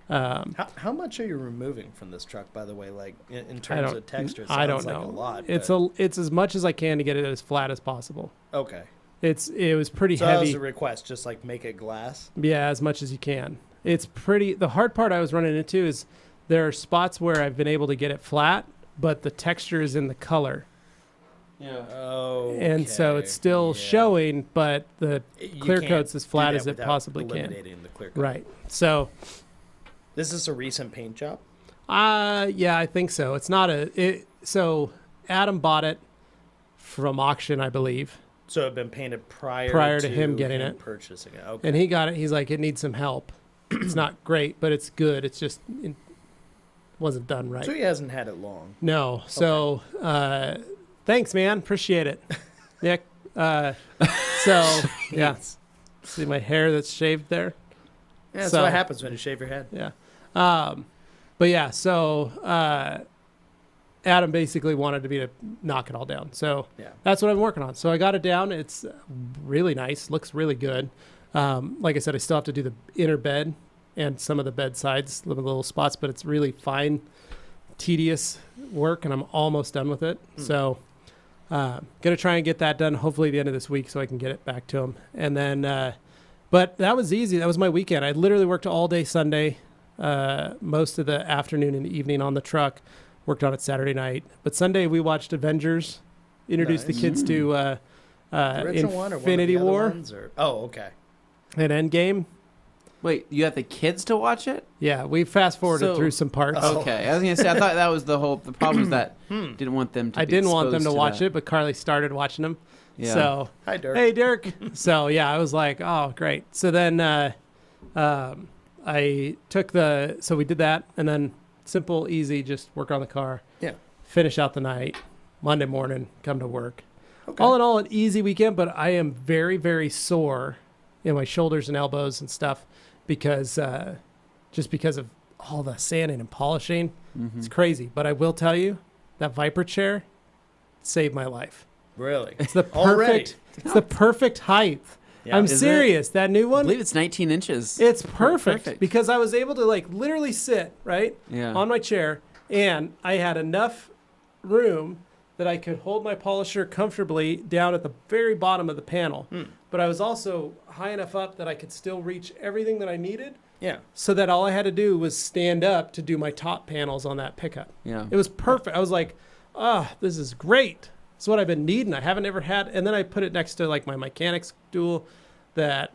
How much are you removing from this truck, by the way? Like in terms of texture, it I don't sounds like know. a lot. It's as much as I can to get it as flat as possible. Okay. It was pretty So that heavy. was a request, just like make it glass. Yeah, as much as you can. It's pretty. The hard part I was running into is there are spots where I've been able to get it flat, but the texture is in the color. Yeah. Oh. And so it's still showing, but the clear coat's as flat as it possibly can. Eliminating the clear coat. Right. So, This is a recent paint job. yeah, I think so. It's not so Adam bought it from auction, I believe. So it had been painted prior to him getting it. purchasing it. Okay. And he got it. He's like, it needs some help. It's not great, but it's good. It's just, it wasn't done right. So he hasn't had it long. No. So, thanks, man. Appreciate it, Nick. So, yeah. See my hair that's shaved there? Yeah, that's So- what happens when you shave your head. Yeah. But yeah, so Adam basically wanted me to knock it all down. So Yeah. that's what I'm working on. So I got it down. It's really nice. Looks really good. Like I said, I still have to do the inner bed and some of the bed sides, little spots, but it's really fine, tedious work, and I'm almost done with it. So gonna try and get that done hopefully the end of this week so I can get it back to him. And then, but that was easy. That was my weekend. I literally worked all day Sunday, most of the afternoon and evening on the truck. Worked on it Saturday night. But Sunday we watched Avengers, introduced the Nice. kids to The original one or Infinity one of the War other ones, or? Oh, okay. and Endgame. Wait, you have the kids to watch it? Yeah, we fast forwarded So- through some parts. Oh. Okay, I was gonna say I thought that was the problem was that didn't want them to. I be didn't want them exposed to watch that. it, but Carly started watching them. Yeah. So, Hi, Dirk. hey, Dirk. So, yeah, I was like, oh, great. So then I took so we did that, and then simple, easy, just work on the car. Yeah. Finish out the night. Monday morning, come to work. Okay. All in all, an easy weekend, but I am very, very sore in my shoulders and elbows and stuff because just because of all the sanding and polishing. Mhm. It's crazy. But I will tell you, that Viper chair saved my life. Really? It's the Already? perfect. It's the perfect height. Yeah. I'm Is it? serious. That new I one. believe it's 19 inches. It's perfect, Perfect. because I was able to like literally sit right Yeah. on my chair, and I had enough room that I could hold my polisher comfortably down at the very bottom of the panel. But I was also high enough up that I could still reach everything that I needed. Yeah. So that all I had to do was stand up to do my top panels on that pickup. Yeah. It was perfect. I was like, this is great. It's what I've been needing. I haven't ever had. And then I put it next to like my mechanics stool that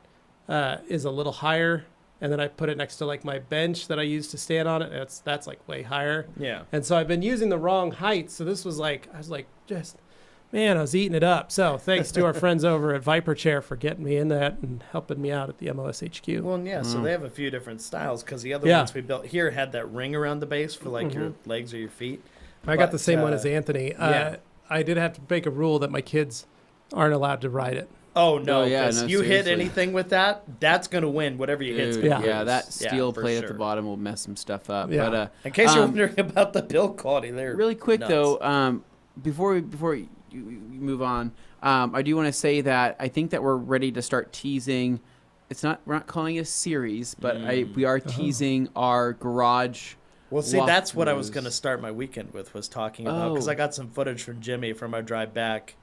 is a little higher. And then I put it next to like my bench that I use to stand on it. That's like way higher. Yeah. And so I've been using the wrong height. So this was like, I was eating it up. So thanks to our friends over at Viper Chair for getting me in that and helping me out at the MOSHQ. Well, yeah, so they have a few different styles because the other ones we built here had that ring around the base for like your legs or your feet. I got the same one as Anthony. Yeah. I did have to make a rule that my kids aren't allowed to ride it. Oh, no, Oh, yeah, 'cause no, you hit seriously. anything with that, that's going to win. Whatever you hit's Dude, going to Yeah. that steel for plate at sure. the bottom will mess some stuff up. Yeah. But In case you're wondering about the build quality, they're really quick nuts. though, before you move on, I do want to say that I think that we're ready to start teasing. We're not calling it a series, but we are teasing our garage. Well, see, that's what I was walkthroughs. going to start my weekend with, was talking about, because Oh. I got some footage from Jimmy from our drive back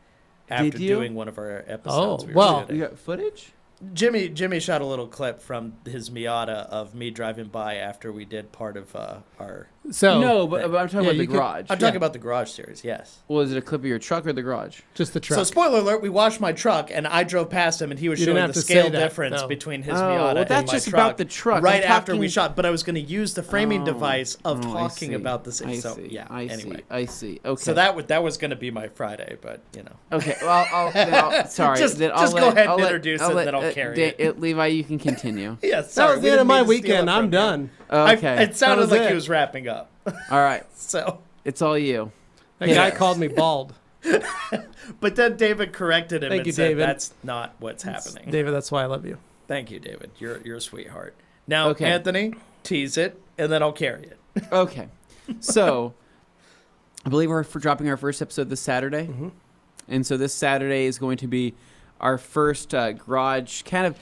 after you? doing one of our episodes. Oh, we were well. shooting. You got footage? Jimmy shot a little clip from his Miata of me driving by after we did part of our... So No, but I'm talking Yeah, about you the could- garage. I'm talking about the garage series, yes. Well, is it a clip of your truck or the garage? just the truck. So, spoiler alert, we washed my truck, and I drove past him, and he was You didn't showing have the to say scale that, difference though. between his Oh, Miata well, and that's my just truck. about the truck. Right I'm after we talking- shot, but I was going to use the framing Oh. device of Oh, I talking see. about this. I So, see. yeah, I anyway. see. I see. Okay. So that was going to be my Friday, but, you know. Okay. Well, I'll sorry. Just then I'll go ahead and I'll introduce it, then I'll carry it. Levi, you can continue. Yeah, that sorry. was the end of my weekend. I'm done. done. Okay. It sounded was like it. he was wrapping up. All right. So, It's all you. That Yeah. guy called me bald. but then David corrected him Thank and you, said, David. "That's not what's happening." David, that's why I love you. Thank you, David. You're a sweetheart. Now, Okay. Anthony, tease it, and then I'll carry it. Okay. So, I believe we're dropping our first episode this Saturday. Mm-hmm. And so this Saturday is going to be our first garage kind of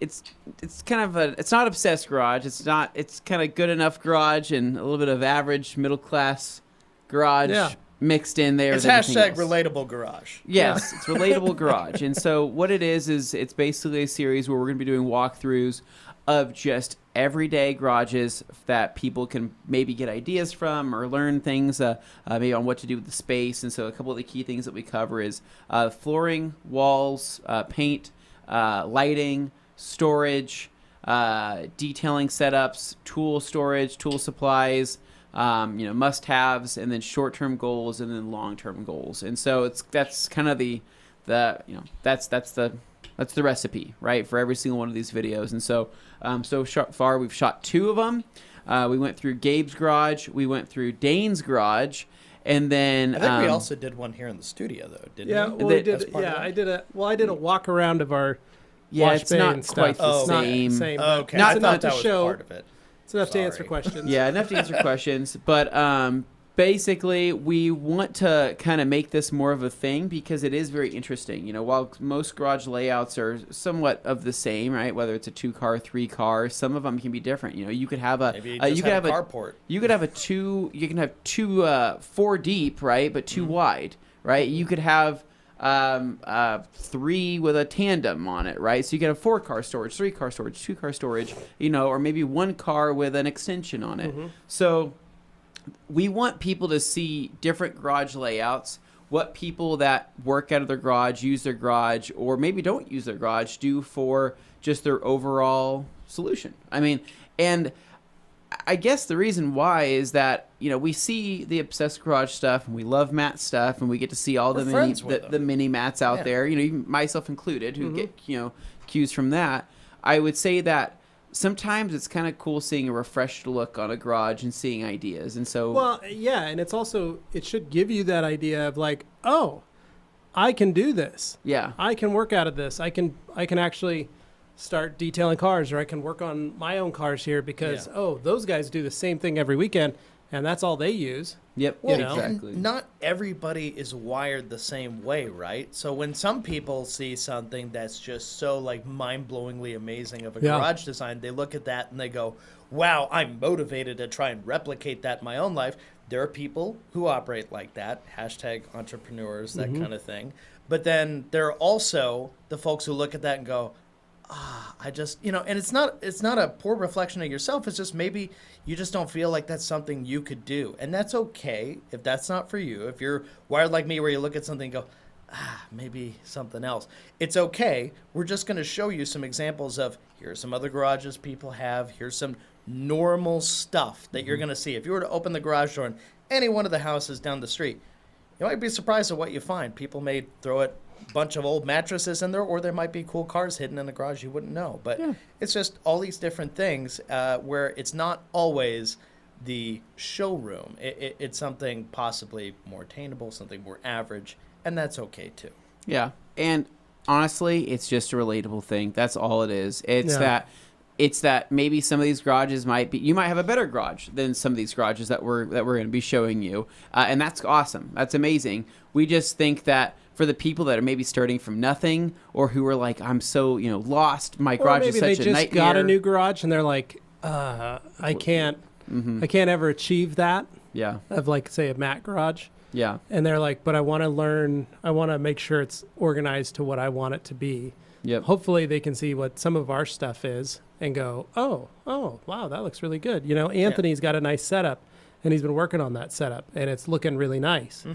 it's kind of it's not obsessed garage. It's kind of good enough garage and a little bit of average middle class garage Yeah. mixed in there. It's with everything hashtag else. relatable garage. Yes, it's relatable garage. And so what it is it's basically a series where we're going to be doing walkthroughs of just everyday garages that people can maybe get ideas from or learn things maybe on what to do with the space. And so a couple of the key things that we cover is flooring, walls, paint, lighting, storage, detailing setups, tool storage, tool supplies, must-haves, and then short-term goals and then long-term goals. And so that's kind of that's the recipe, right, for every single one of these videos. And so far we've shot 2 of them. We went through Gabe's garage, we went through Dane's garage, and then I think we also did one here in the studio, though, didn't Yeah, we? well, They- we did. As part of Yeah, that? I did a walk around of our yeah, wash it's bay not and quite stuff. the It's not same. but Okay, it's I enough thought to that was show. part of it. It's enough to answer Sorry. questions. Yeah, enough to answer questions. But basically, we want to kind of make this more of a thing because it is very interesting. While most garage layouts are somewhat of the same, right? Whether it's a 2-car, 3-car, some of them can be different. You could have Maybe you just have a carport. You could have two 4 deep, right? But 2 wide, right? You could have 3 with a tandem on it, right? So you could have 4-car storage, 3-car storage, 2-car storage, or maybe 1 car with an extension on it. So we want people to see different garage layouts, what people that work out of their garage, use their garage, or maybe don't use their garage do for just their overall solution. I mean, and I guess the reason why is that, we see the obsessed garage stuff and we love Matt's stuff and we get to see all We're the friends with them. the mini Matts out Yeah. there, even myself included, who get, cues from that. I would say that sometimes it's kind of cool seeing a refreshed look on a garage and seeing ideas. And so, Well, yeah, and it should give you that idea of like, oh, I can do this. yeah. I can work out of this. I can actually start detailing cars, or I can work on my own cars here because those guys do the same thing every weekend, and that's all they use. Yep. Well, know? exactly. and not everybody is wired the same way, right? So when some people see something that's just so like mind-blowingly amazing of a Yeah. garage design, they look at that and they go, wow, I'm motivated to try and replicate that in my own life. There are people who operate like that, hashtag entrepreneurs, that kind of thing. But then there are also the folks who look at that and go, I just, and it's not a poor reflection of yourself. It's just maybe you just don't feel like that's something you could do. And that's okay if that's not for you. If you're wired like me where you look at something and go, maybe something else. It's okay. We're just going to show you some examples of here's some other garages people have. Here's some normal stuff that you're going to see. If you were to open the garage door in any one of the houses down the street, you might be surprised at what you find. People may throw a bunch of old mattresses in there, or there might be cool cars hidden in the garage you wouldn't know. But it's just all these different things where it's not always the showroom. It's something possibly more attainable, something more average, and that's okay too. Yeah. And honestly, it's just a relatable thing. That's all it is. It's that maybe some of these garages you might have a better garage than some of these garages that we're going to be showing you. And that's awesome. That's amazing. We just think that for the people that are maybe starting from nothing, or who are like, I'm so, lost. My garage is such a nightmare. Maybe they just got a new garage and they're like, I can't ever achieve that. Yeah. Of like, say, a Matt garage. Yeah. And they're like, but I want to learn, I want to make sure it's organized to what I want it to be. Yep. Hopefully they can see what some of our stuff is and go, oh, wow, that looks really good. Anthony's got a nice setup, and he's been working on that setup, and it's looking really nice.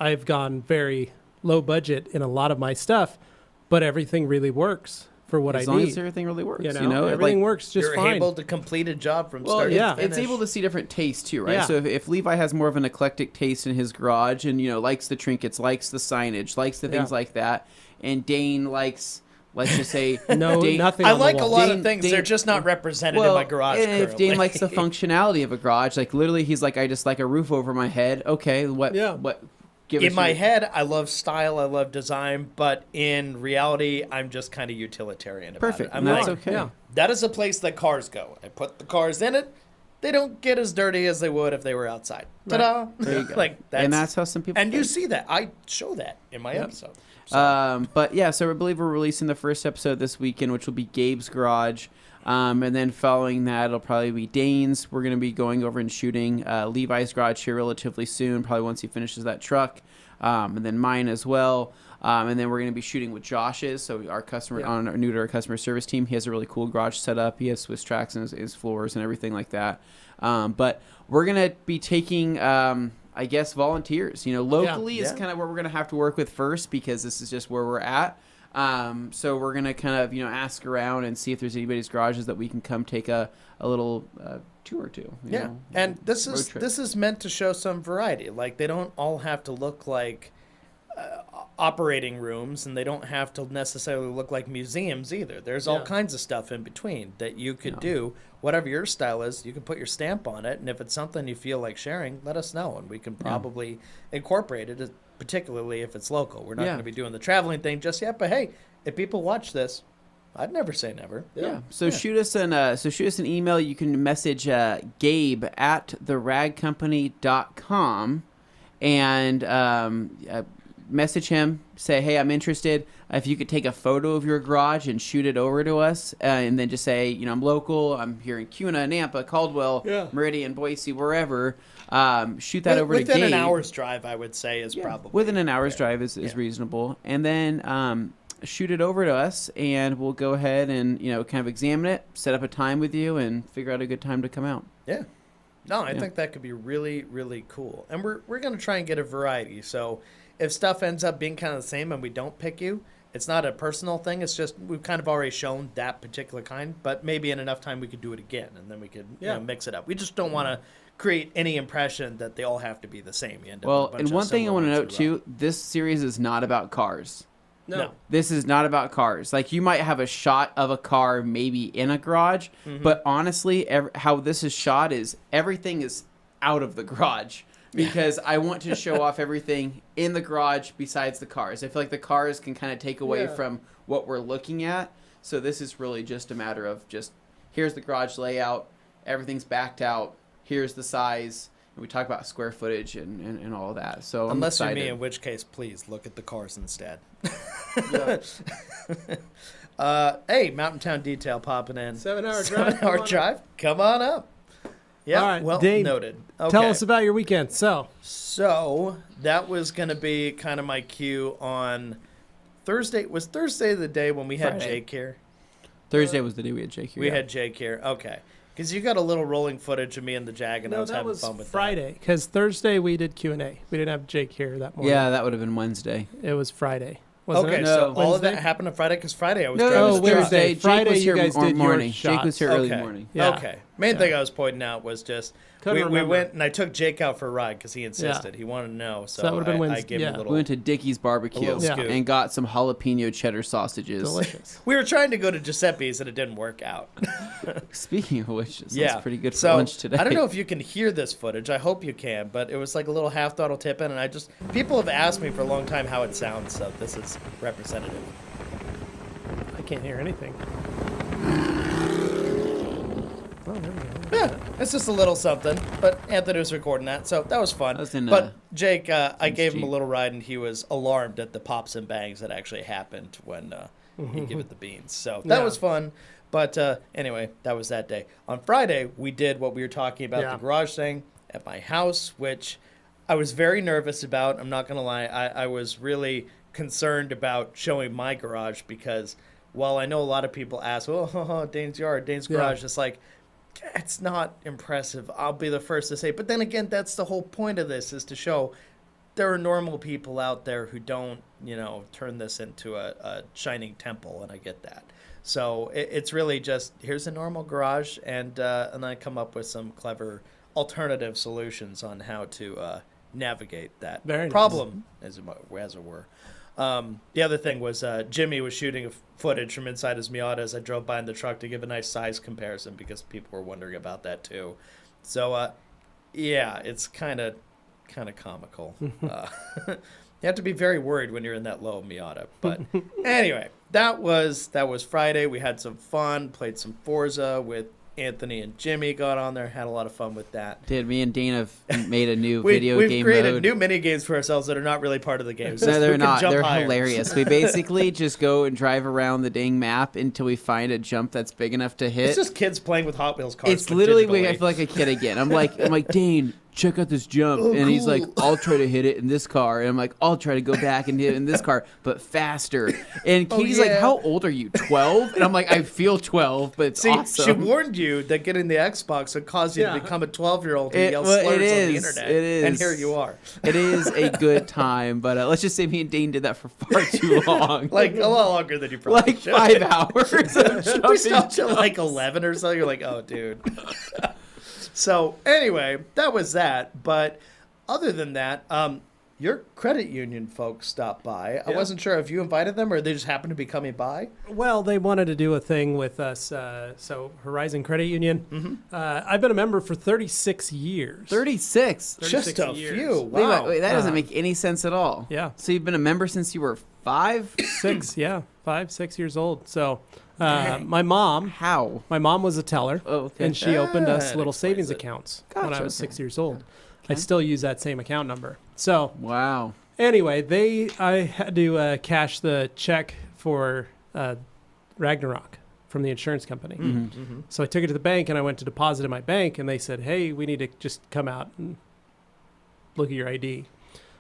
I've gone very low budget in a lot of my stuff, but everything really works for what I need. As long as everything really works, everything works just fine. You're able to complete a job from start to finish. It's able to see different tastes too, right? Yeah. So if Levi has more of an eclectic taste in his garage, and likes the trinkets, likes the signage, likes the things like that, and Dane likes, let's just say, nothing. I on like the a wall. lot of things. They're just not represented in my garage. And if Dane likes the functionality of a garage, like literally, he's like, I just like a roof over my head. Okay, what? In my head, I love style, I love design, but in reality, I'm just kind of utilitarian about Perfect. it. I'm That's like, okay. Yeah. that is a place that cars go. I put the cars in it. They don't get as dirty as they would if they were outside. Ta-da! There you go. And that's how some people And you think. see that. I show that in my episode. So. So I believe we're releasing the first episode this weekend, which will be Gabe's garage. And then following that, it'll probably be Dane's. We're going to be going over and shooting Levi's garage here relatively soon, probably once he finishes that truck. And then mine as well. And then we're going to be shooting with Josh's. So our customer, new to our customer service team, he has a really cool garage set up. He has Swiss tracks in his floors and everything like that. But we're going to be taking, I guess, volunteers. Locally is kind of where we're going to have to work with first, because this is just where we're at. So we're going to kind of, ask around and see if there's anybody's garages that we can come take a little tour to. And this is meant to show some variety. Like, they don't all have to look like operating rooms, and they don't have to necessarily look like museums either. There's all kinds of stuff in between that you could do. Whatever your style is, you can put your stamp on it, and if it's something you feel like sharing, let us know, and we can probably incorporate it, particularly if it's local. We're not going to be doing the traveling thing just yet, but hey, if people watch this, I'd never say never. Shoot us an email. You can message Gabe at theragcompany.com and message him. Say, hey, I'm interested. If you could take a photo of your garage and shoot it over to us, and then just say, I'm local. I'm here in Kuna, Nampa, Caldwell, Meridian, Boise, wherever. Shoot that over to Gabe. Within an hour's drive, I would say, is probably. Within an hour's drive is reasonable. And then shoot it over to us, and we'll go ahead and kind of examine it, set up a time with you, and figure out a good time to come out. Yeah. No, I think that could be really, really cool. And we're going to try and get a variety. So if stuff ends up being kind of the same and we don't pick you, it's not a personal thing. It's just we've kind of already shown that particular kind, but maybe in enough time we could do it again, and then we could mix it up. We just don't want to create any impression that they all have to be the same. You end up with a bunch and of one thing I want to similar note ones too, this series is not about cars. No. This is not about cars. Like, you might have a shot of a car maybe in a garage, but honestly, how this is shot is everything is out of the garage. Because I want to show off everything in the garage besides the cars. I feel like the cars can kind of take away from what we're looking at. So this is really just a matter of just, here's the garage layout, everything's backed out, here's the size. we talk about square footage and all of that. So Unless I'm you're excited. me, in which case, please look at the cars instead. Yeah. Hey, Mountain Town Detail popping in. 7-hour drive. 7-hour come on drive. Come on up. Yeah, All right, well, Dane, noted. up. Okay. Tell us about your weekend. So that was going to be kind of my cue on Thursday. Was Thursday the day when we had Friday. Jake here? Thursday was the day we had Jake here. We yeah. had Jake here. Okay. Because you got a little rolling footage of me and the Jag, and I No, was that having was fun with Friday, because Thursday we did Q&A. We didn't have Jake here that morning. Yeah, that would have been Wednesday. It was Friday. that. Wasn't Okay, it? No. so all of that Wednesday? happened on Friday? Because Friday I was No, driving Oh, it was the truck. Wednesday. Jake Friday was you here guys did your morning. Jake was shots. here early Okay. morning. Yeah. Okay. Main thing I was pointing out was just Couldn't we remember. went and I took Jake out for a ride because he insisted. He wanted to know. So that would've been I Wednesday, gave him yeah. a little. We went to Dickie's Barbecue little Yeah. scoop. and got some jalapeno cheddar sausages. Delicious. We were trying to go to Giuseppe's and it didn't work out. Speaking of which, it sounds Yeah. pretty good for So lunch today. I don't know if you can hear this footage. I hope you can, but it was like a little half throttle tip in, and people have asked me for a long time how it sounds, so this is representative. I can't hear anything. Oh, there we go. Yeah, it's just a little something, but Anthony was recording that, so that was fun. That was in, but Jake, I gave him a Jeep. little ride, and he was alarmed at the pops and bangs that actually happened when he gave it the beans. So that Yeah. was fun. But anyway, that was that day. On Friday, we did what we were talking about, Yeah. the garage thing at my house, which I was very nervous about. I'm not going to lie. I was really concerned about showing my garage because while I know a lot of people ask, oh, Dane's yard, Dane's Yeah. garage, it's like, it's not impressive. I'll be the first to say. But then again, that's the whole point of this, is to show there are normal people out there who don't, turn this into a shining temple, and I get that. So it's really just, here's a normal garage, and I come up with some clever alternative solutions on how to navigate that Very nice. problem, as it were. The other thing was Jimmy was shooting footage from inside his Miata as I drove by in the truck to give a nice size comparison because people were wondering about that too. So, yeah, it's kind of comical. You have to be very worried when you're in that low Miata. But anyway, that was Friday. We had some fun, played some Forza with Anthony and Jimmy, got on there, had a lot of fun with that. Did me and Dane have made a new video We've game created mode? new mini games for ourselves that are not really part of the game. No, they're Who can not. jump They're higher? hilarious. We basically just go and drive around the dang map until we find a jump that's big enough to hit. It's just kids playing with Hot Wheels cars. It's but literally digitally. I feel like a kid again. I'm like Dane, check out this jump, Oh, and he's like, cool. I'll try to hit it in this car, and I'm like, I'll try to go back and hit it in this car, but faster. And Katie's like, yeah. how old are you? 12? And I'm like, I feel 12, but it's See, awesome. she warned you that getting the Xbox would cause you Yeah. to become a 12-year-old who It- yells well, slurs it on the is. internet. It is. And here you are. It is a good time, but let's just say me and Dane did that for far too long. Like, a lot longer than you probably like should. 5 hours of We jumping stopped at jumps. like 11 or so. You're like, oh, dude. So, anyway, that was that. But other than that, your credit union folks stopped by. I Yeah. wasn't sure if you invited them or they just happened to be coming by. Well, they wanted to do a thing with us. So Horizon Credit Union. I've been a member for 36 years. 36. 36 Just a years. few. Wait, Wow. wait, that doesn't make any sense at all. Yeah. So you've been a member since you were 5? 6, yeah, 5, 6 years old. So Dang. my mom was a teller, Oh, okay. and she opened us That little explains savings it. accounts when I Gotcha, was okay. 6 years old. I Okay. still use that same account number. So Wow. anyway, I had to cash the check for Ragnarok from the insurance company. Mm-hmm. So I took it to the bank and I went to deposit in my bank, and they said, "Hey, we need to just come out and look at your ID."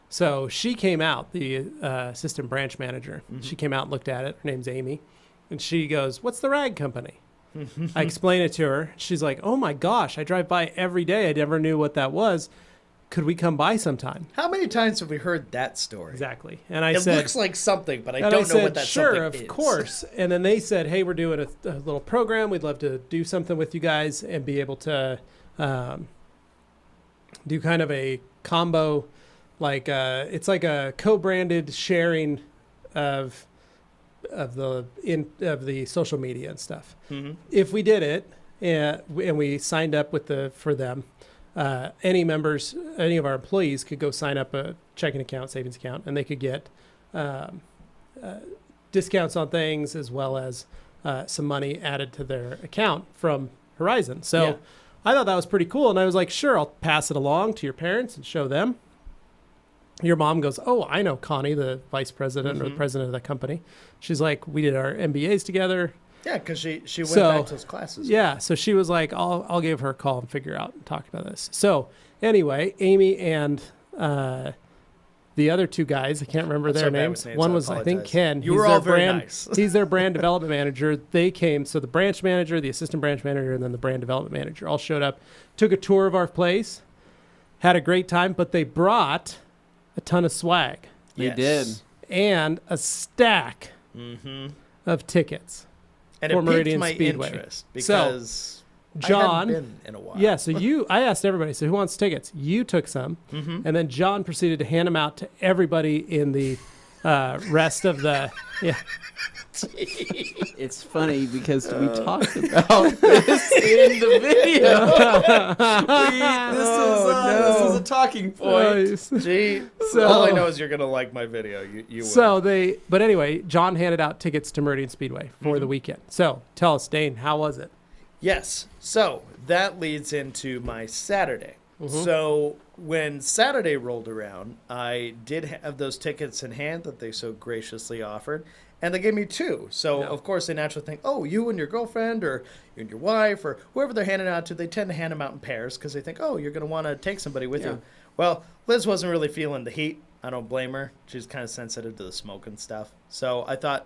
So she came out, the assistant branch manager. She came out and looked at it. Her name's Amy, and she goes, "What's the rag company?" I explain it to her. She's like, "Oh my gosh, I drive by every day. I never knew what that was. Could we come by sometime?" How many times have we heard that story? Exactly. And I It said, looks like something, but I and don't know said, what that sure, something of is. course. And then they said, "Hey, we're doing a little program. We'd love to do something with you guys and be able to do kind of a combo, like it's like a co-branded sharing of the social media and stuff. Mhm. If we did it and we signed up for them." Any members, any of our employees could go sign up a checking account, savings account, and they could get discounts on things as well as some money added to their account from Horizon. So Yeah. I thought that was pretty cool. And I was like, sure, I'll pass it along to your parents and show them. Your mom goes, oh, I know Connie, the vice president or the president of the company. She's like, we did our MBAs together. Yeah, because she went back to those classes. Yeah, so she was like, I'll give her a call and figure out and talk about this. So anyway, Amy and the other two guys, I can't remember their names. One was, I think, Ken. You were all very nice. He's their brand development manager. They came, so the branch manager, the assistant branch manager, and then the brand development manager all showed up, took a tour of our place, had a great time, but they brought a ton of swag. They did. And a stack of tickets. And for it piqued Meridian my Speedway. interest because John, I hadn't been in a while. yeah, so I asked everybody, so who wants tickets? You took some, and then John proceeded to hand them out to everybody in the rest of the, It's funny because we talked about this in the video. This is a talking point. Nice. Gee, So- all I know is you're going to like my video. You will. So but anyway, John handed out tickets to Meridian Speedway for the weekend. So tell us, Dane, how was it? Yes. So that leads into my Saturday. So when Saturday rolled around, I did have those tickets in hand that they so graciously offered. And they gave me two. So, of course, they naturally think, oh, you and your girlfriend or you and your wife or whoever they're handing out to, they tend to hand them out in pairs because they think, oh, you're going to want to take somebody with you. Well, Liz wasn't really feeling the heat. I don't blame her. She's kind of sensitive to the smoke and stuff. So I thought,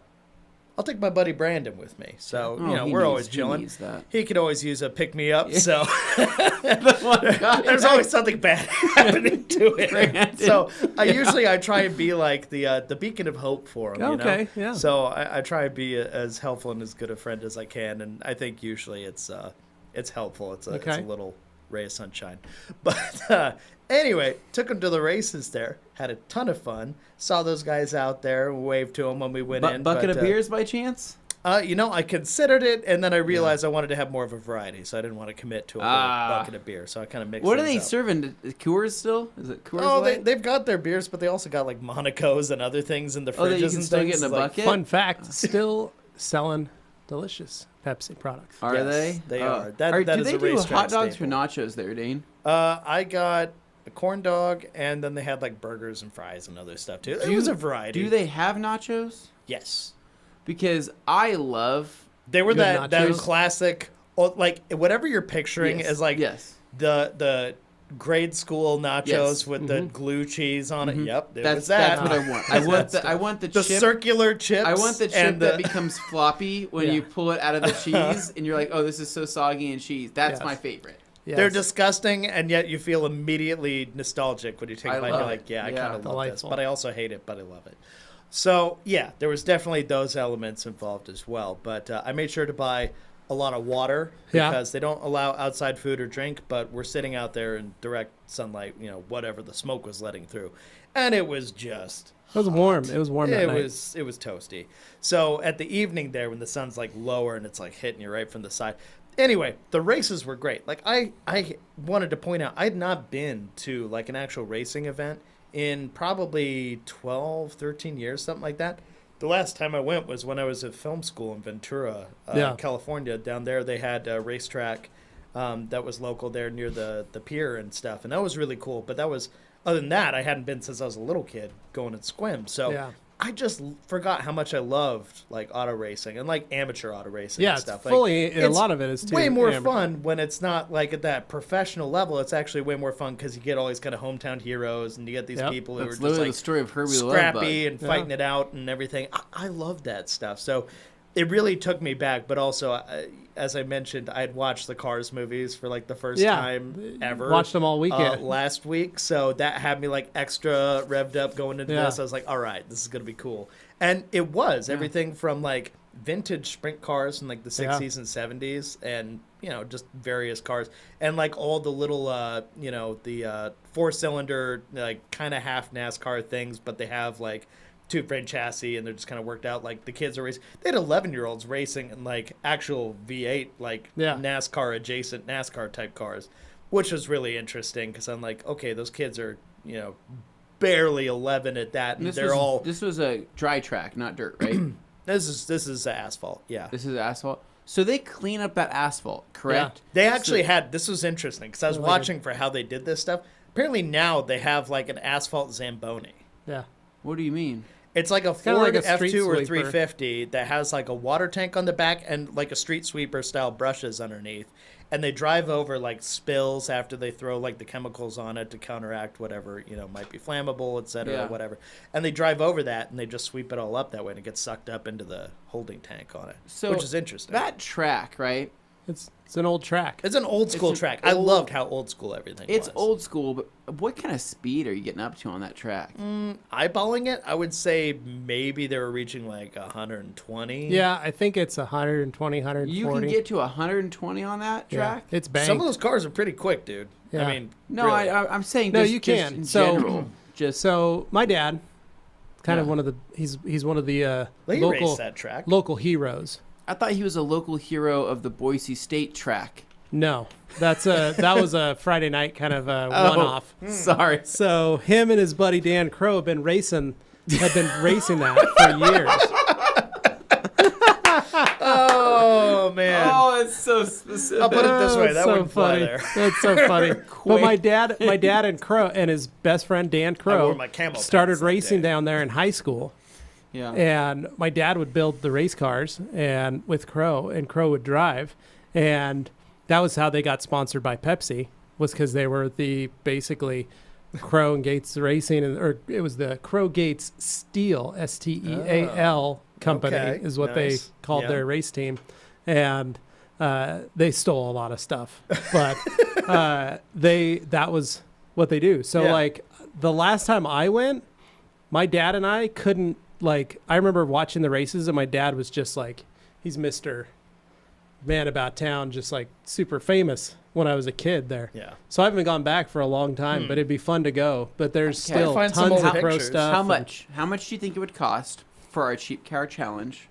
I'll take my buddy Brandon with me. So, we're always chilling. He could always use a pick-me-up. So there's always something bad happening to him. Brandon. So I try and be like the beacon of hope for him. Okay, yeah. So I try and be as helpful and as good a friend as I can. And I think usually it's helpful. It's a little ray of sunshine. But anyway, took him to the races there. Had a ton of fun. Saw those guys out there. Waved to them when we went in. Bucket of beers by chance? I considered it, and then I realized I wanted to have more of a variety, so I didn't want to commit to a whole bucket of beer. So I kind of mixed. What are they up. serving? Coors still? Is it Coors? Oh, Light? they've got their beers, but they also got like Monacos and other things in the fridges that you can and still things. get in a bucket? Fun fact, still selling delicious Pepsi products. Are Yes, they? they are. That do is they a do racetrack hot dogs staple. or nachos there, Dane? I got a corn dog, and then they had like burgers and fries and other stuff too. It was a variety. Do they have nachos? Yes. Because I love... They were Good that nachos? classic, like whatever you're picturing Yes, as like yes. the grade school nachos Yes. with the glue cheese on it. Yep, it That's was that. what I want. I want the The chip. circular chips. I want the chip and that becomes floppy when Yeah. you pull it out of the cheese, and you're like, "Oh, this is so soggy and cheese." That's Yes. my favorite. Yes. They're disgusting, and yet you feel immediately nostalgic when you take I a bite. love You're it. like, yeah, I Yeah. kind of love this, Delightful. but I also hate it, but I love it. So yeah, there was definitely those elements involved as well. But I made sure to buy a lot of water Yeah. because they don't allow outside food or drink. But we're sitting out there in direct sunlight, whatever the smoke was letting through, and it was just. It was warm. It was warm that It night. was toasty. So at the evening there, when the sun's like lower and it's like hitting you right from the side. Anyway, the races were great. Like I wanted to point out, I had not been to like an actual racing event in probably 12, 13 years, something like that. The last time I went was when I was at film school in Ventura, California. Down there, they had a racetrack that was local there near the pier and stuff, and that was really cool. But that was, other than that, I hadn't been since I was a little kid going and squim. So Yeah. I just forgot how much I loved like auto racing and like amateur auto racing Yeah, and it's stuff. fully, like, a lot of it is too way more amateur. fun when it's not like at that professional level. It's actually way more fun because you get all these kind of hometown heroes and you get these Yep. people who That's are just literally like the story of Herbie the Love scrappy Bug. and fighting it out and everything. I love that stuff. So it really took me back. But also, as I mentioned, I had watched the Cars movies for like the first time ever. Watched them all weekend. Last week. So that had me like extra revved up going into Yeah. this. I was like, all right, this is going to be cool. And it was everything from like vintage sprint cars from like the 60s and 70s and, just various cars. And like all the little, the 4-cylinder, like kind of half NASCAR things, but they have like two-frame chassis and they're just kind of worked out. Like the kids are racing. They had 11-year-olds racing in like actual V8, like NASCAR adjacent NASCAR type cars, which was really interesting because I'm like, okay, those kids are, barely 11 at that, and This was a dry track, not dirt, right? This is asphalt. Yeah. This is asphalt. So they clean up that asphalt, correct? They actually had, this was interesting because I was watching for how they did this stuff. Apparently now they have like an asphalt Zamboni. Yeah. What do you mean? It's like a kinda Ford like a street F2 or sweeper. 350 that has like a water tank on the back and like a street sweeper style brushes underneath. And they drive over like spills after they throw like the chemicals on it to counteract whatever, might be flammable, et cetera, whatever. And they drive over that and they just sweep it all up that way and it gets sucked up into the holding tank on it, which is interesting. That track, right? It's an old track. It's an old school track. I loved how old school everything was. It's old school, but what kind of speed are you getting up to on that track? Eyeballing it, I would say maybe they were reaching like 120. Yeah, I think it's 120, 140. You can get to 120 on that track? It's banked. Some of those cars are pretty quick, dude. Yeah. I mean, No, really. I'm saying No, just, you just can. in So- general. Just So my dad, kind of Yeah. one of the he's one of the They local raced that track. local heroes. I thought he was a local hero of the Boise State track. No, that was a Friday night kind of one-off. Sorry. So him and his buddy Dan Crow had been racing that for years. Oh man. Oh, it's so specific. I'll put it this way, That's that so wouldn't fly funny. there. That's so funny. But my dad and Crow and his best friend Dan I wore Crow my camo started pants that racing day. down there in high school. Yeah. And my dad would build the race cars and with Crow, and Crow would drive. And that was how they got sponsored by Pepsi, was because they were the basically Crow and Gates Racing, or it was the Crow Gates Steel, Steal company okay. is what Nice. they called Yeah. their race team. And they stole a lot of stuff, but that was what they do. So Yeah. like the last time I went, my dad and I couldn't, like, I remember watching the races and my dad was just like, he's Mr. Man About Town, just like super famous when I was a kid there. Yeah. So I haven't gone back for a long time, but it'd be fun to go. But there's Okay. still Find some tons old of pro pictures. stuff. How and- much? How much do you think it would cost for our cheap car challenge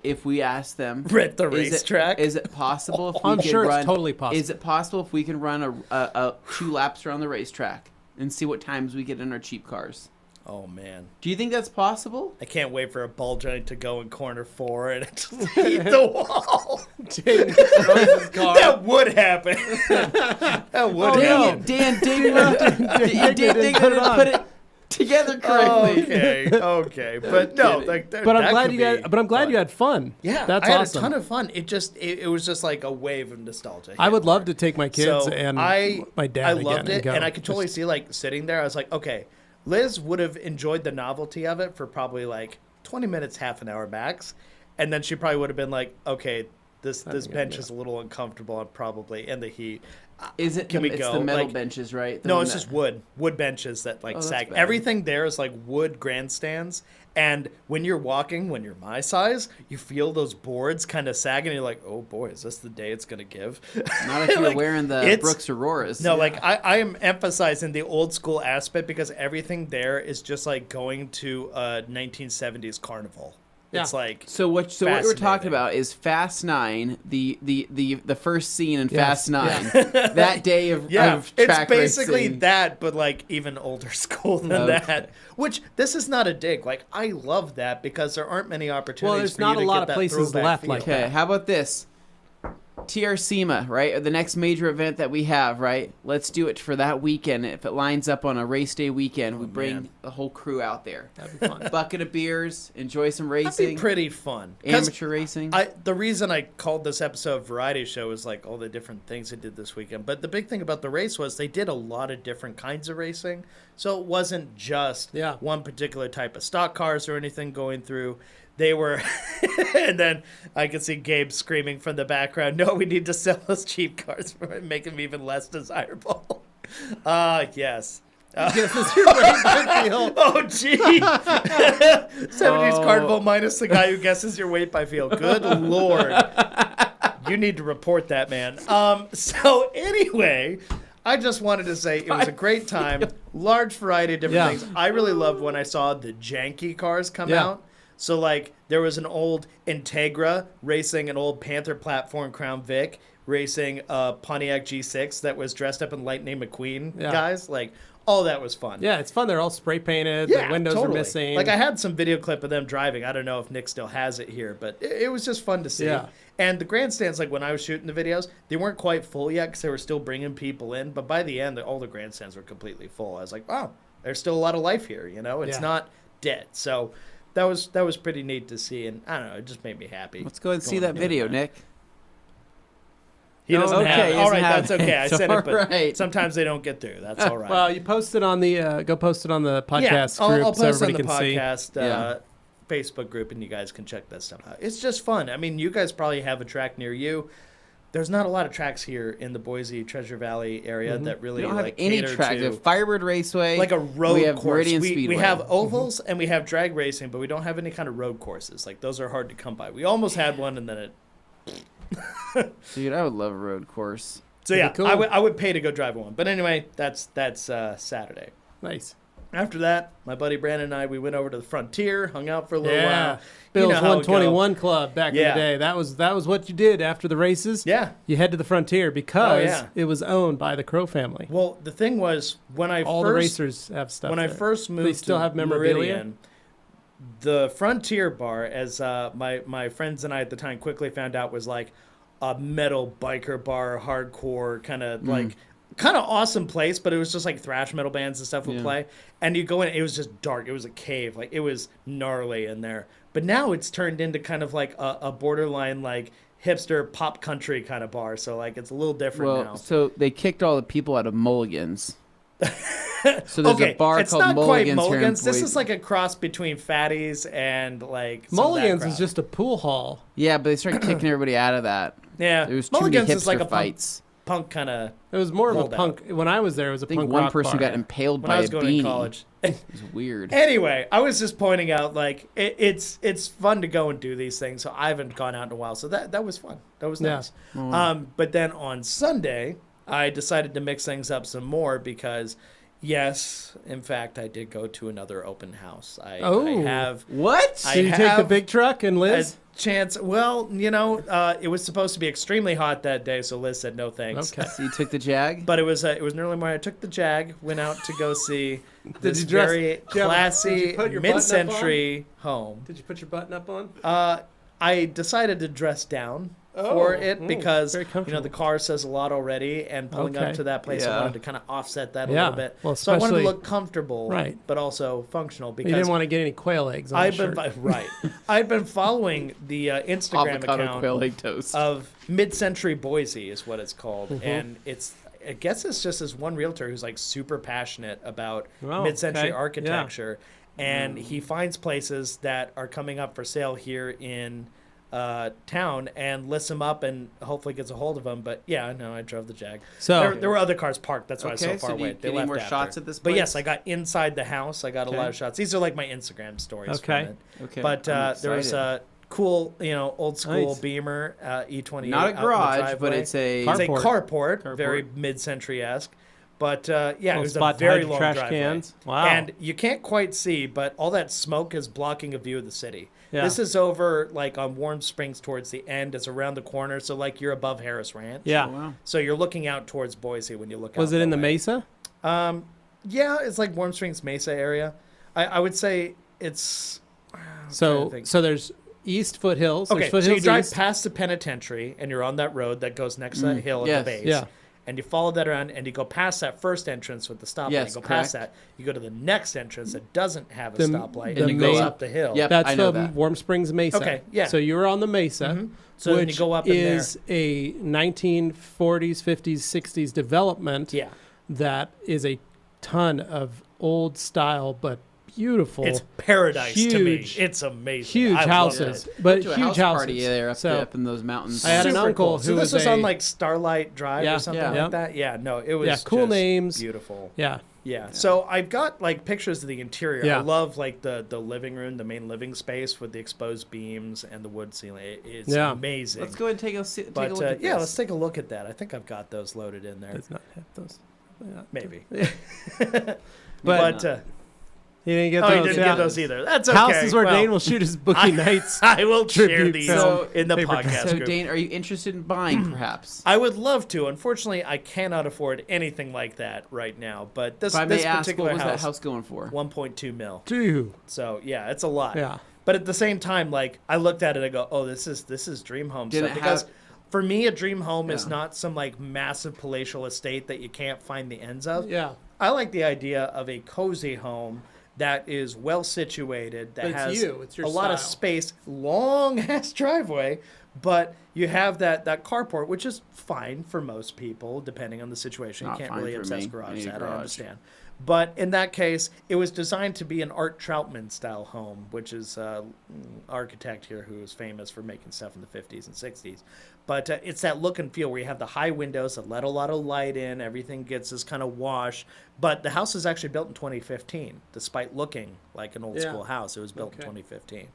if we asked them? Rent the Is it- racetrack. Is it possible if we I'm could sure run? it's totally possible. Is it possible if we can run a 2 laps around the racetrack and see what times we get in our cheap cars? Oh man. Do you think that's possible? I can't wait for a ball joint to go in corner 4 and it just hit the wall. Dane throws his car. That would happen. That would happen. Dan didn't put it together correctly. Okay. But no, kidding. like But I'm that glad could you be but I'm glad fun. you had fun. Yeah, that's I had awesome. a ton of fun. It was just like a wave of nostalgia. I would love to take my kids and my dad I again loved it, and go. and I could totally see like sitting there. I was like, okay, Liz would have enjoyed the novelty of it for probably like 20 minutes, half an hour max, and then she probably would have been like, okay, this bench is a little uncomfortable and probably in the heat. Is it? Can we it's go? the metal Like, benches, right? The No, one it's that- just wood benches that like Oh, that's sag. better. Everything there is like wood grandstands, and when you're walking, when you're my size, you feel those boards kind of sagging. And you're like, oh boy, is this the day it's gonna give? Not if you're Like, wearing the it's- Brooks Auroras. No, like I am emphasizing the old school aspect because everything there is just like going to a 1970s carnival. It's Yeah. like So what we're talking Fascinating. about is Fast 9, the first scene in Yes. Fast 9, that day of yeah, of it's track basically racing. that, but like even older school than Okay. that. Which this is not a dig. Like I love that because there aren't many opportunities. Well, there's for not you to a lot get of that places throwback left feel. like Okay, how about this? TRC, right? The next major event that we have, right? Let's do it for that weekend. If it lines up on a race day weekend, we bring man. the whole crew out there. That'd be fun. Bucket of beers, enjoy some That'd be racing, pretty fun. 'Cause amateur racing. the reason I called this episode Variety Show is like all the different things they did this weekend. But the big thing about the race was they did a lot of different kinds of racing. So it wasn't just Yeah. one particular type of stock cars or anything going through. They were, and then I could see Gabe screaming from the background, no, we need to sell those cheap cars for make them even less desirable. Yes. Yes, it's your weight by feel. Oh, gee. 70s Oh. Carnival minus the guy who guesses your weight by feel. Good Lord. You need to report that, man. So anyway, I just wanted to say it was a great time. Large variety of different Yeah. things. I really loved when I saw the janky cars come Yeah. out. So, like, there was an old Integra racing an old Panther platform Crown Vic racing a Pontiac G6 that was dressed up in Lightning McQueen Yeah. guys. Like, all that was fun. Yeah, it's fun. They're all spray painted. The windows totally. are missing. Like, I had some video clip of them driving. I don't know if Nick still has it here, but it was just fun to see. Yeah. And the grandstands, like when I was shooting the videos, they weren't quite full yet because they were still bringing people in. But by the end, all the grandstands were completely full. I was like, wow, there's still a lot of life here. You know, it's not dead. So that was pretty neat to see. And I don't know, it just made me happy. Let's go ahead and see that video, Nick. He doesn't Okay, have he it. All doesn't right, have that's okay. I it. sent it, but Alright. sometimes they don't get through. That's all right. Well, you post it on the go post it on the podcast yeah, group I'll so post everybody on the can see. podcast Facebook group, and you guys can check that stuff out. It's just fun. I mean, you guys probably have a track near you. There's not a lot of tracks here in the Boise Treasure Valley area that really We don't have like any cater tracks. to We have Firebird Raceway. like a road we have course. Meridian We Speedway. have ovals and we have drag racing, but we don't have any kind of road courses. Like, those are hard to come by. We almost had one, and then it. Dude, I would love a road course. So Pretty yeah, cool. I would pay to go drive one. But anyway, that's Saturday. Nice. After that, my buddy Brandon and I, we went over to the Frontier, hung out for a little while. Bill's You know how it 121 Club back in Yeah. the day. That was what you did after the races. Yeah. You head to the Frontier because yeah. it was owned by the Crow family. Well, the thing was, when I All the first racers have stuff. when I there. first moved They still to have memorabilia? Meridian, the Frontier Bar, as my friends and I at the time quickly found out, was like a metal biker bar, hardcore kind of awesome place, but it was just like thrash metal bands and stuff would play. And you go in, it was just dark. It was a cave. Like, it was gnarly in there. But now it's turned into kind of like a borderline like hipster pop country kind of bar. So like, it's a little different now. So they kicked all the people out of Mulligan's. So there's Okay, a bar it's called not Mulligan's quite here in Mulligan's. This Boise. is like a cross between Fatty's and like some of that Mulligan's crowd. is just a pool hall. Yeah, but they started kicking everybody out of that. Yeah, There was too Mulligan's many is like hipster a fights. punk kind of. It was more of a Rolled out. punk. When I was there, it was a I think punk one rock person bar. got impaled When by I was a going beanie. to college. It was weird. Anyway, I was just pointing out like it's fun to go and do these things. So I haven't gone out in a while. So that was fun. That was Yeah. nice. But then on Sunday, I decided to mix things up some more because. Yes, in fact, I did go to another open house. I have What? I Did you take the have big truck and a Liz? chance. Well, it was supposed to be extremely hot that day, so Liz said no thanks. Okay. So you took the Jag? But it was an early morning. I took the Jag, went out to go see this you dress- very did you classy put your button up mid-century home. Did you put your button up on? I decided to dress down for it because very comfortable. the car says a lot already, and pulling Okay. up to that place, I Yeah. wanted to kind of offset that a Yeah. little bit. Well, so I wanted to especially- look comfortable, Right. but also functional because You didn't want to get any quail eggs on I've the been shirt. right. I've been following the Instagram Avocado account quail egg toast. of Mid-Century Boise is what it's called, Mm-hmm. and I guess it's just this one realtor who's like super passionate about Oh, mid-century okay. architecture, and he finds places that are coming up for sale here in town and lists them up and hopefully gets a hold of them. But yeah, no, I drove the Jag. So There were other cars parked. That's why I was so Okay, far so do you away. get They any left more after. shots at this But yes, place? I got inside the house. I got a lot Okay. of shots. These are like my Instagram stories. Okay. From it. Okay. But I'm there was excited. a cool, old school Nice. Beamer E28. Not a out in the garage, but driveway. it's a It's a Carport. carport, very mid-century-esque. But yeah, it Little was spot a to very hide your long trash driveway. cans. Wow. And you can't quite see, but all that smoke is blocking a view of the city. Yeah. This is over like on Warm Springs towards the end. It's around the corner, so like you're above Harris Ranch. yeah. Oh, wow. So you're looking out towards Boise when you look out. Was it in the that way. Mesa? Yeah, it's like Warm Springs Mesa area. I would say it's. So there's East Foothills. Okay, There's so you Foothills drive East. past the penitentiary, and you're on that road that goes next to that hill at yes. the base. Yeah. And you follow that around, and you go past that first entrance with the stoplight. Yes, you go past correct. that. You go to the next entrance that doesn't have a The- stoplight, the and it goes main- up the hill. Yep. That's I know from that. Warm Springs Mesa. Okay, yeah. So you were on the Mesa, So then which you go up in there. is a 1940s, 50s, 60s development Yeah. that is a ton of old style but beautiful, It's paradise to me. huge- It's amazing. huge I love houses, it. but Went to a huge house houses. party there up, so up in those mountains. I had an Super uncle cool. who So this was was on a- like Starlight Drive Yeah, or something yeah. like that. Yeah, no, it was Yeah, cool just names. beautiful. yeah, Yeah. So I've got like pictures of the interior. Yeah. I love like the living room, the main living space with the exposed beams and the wood ceiling. It's Yeah. amazing. Let's go ahead and take a look But at yeah, this. let's take a look at that. I think I've got those loaded in there. does not have those. Maybe. But But He didn't get Oh, those. he didn't yeah. get those either. That's okay. Houses where Well, Dane will shoot his bookie nights. I will share tribute these film. in the Paper podcast So, group. Dane, are you interested in buying, perhaps? I would love to. Unfortunately, I cannot afford anything like that right now. But this If I may this ask, particular what was that house, house going for? 1.2 mil. Dude. So yeah, it's a lot. Yeah. But at the same time, like I looked at it, I go, "Oh, this is dream home Did stuff." it Because have- for me, a dream home is Yeah. not some like massive palatial estate that you can't find the ends of. Yeah. I like the idea of a cozy home that is well situated, that But it's has you. It's your a lot of style. space, long ass driveway, but you have that carport, which is fine for most people, depending on the situation. Not You can't fine really for obsess me. I garage need a that, I garage. understand. But in that case, it was designed to be an Art Troutman style home, which is an architect here who is famous for making stuff in the 50s and 60s. But it's that look and feel where you have the high windows that let a lot of light in, everything gets this kind of wash. But the house is actually built in 2015, despite looking like an old Yeah. school house. It was built in Okay. 2015. Yeah, So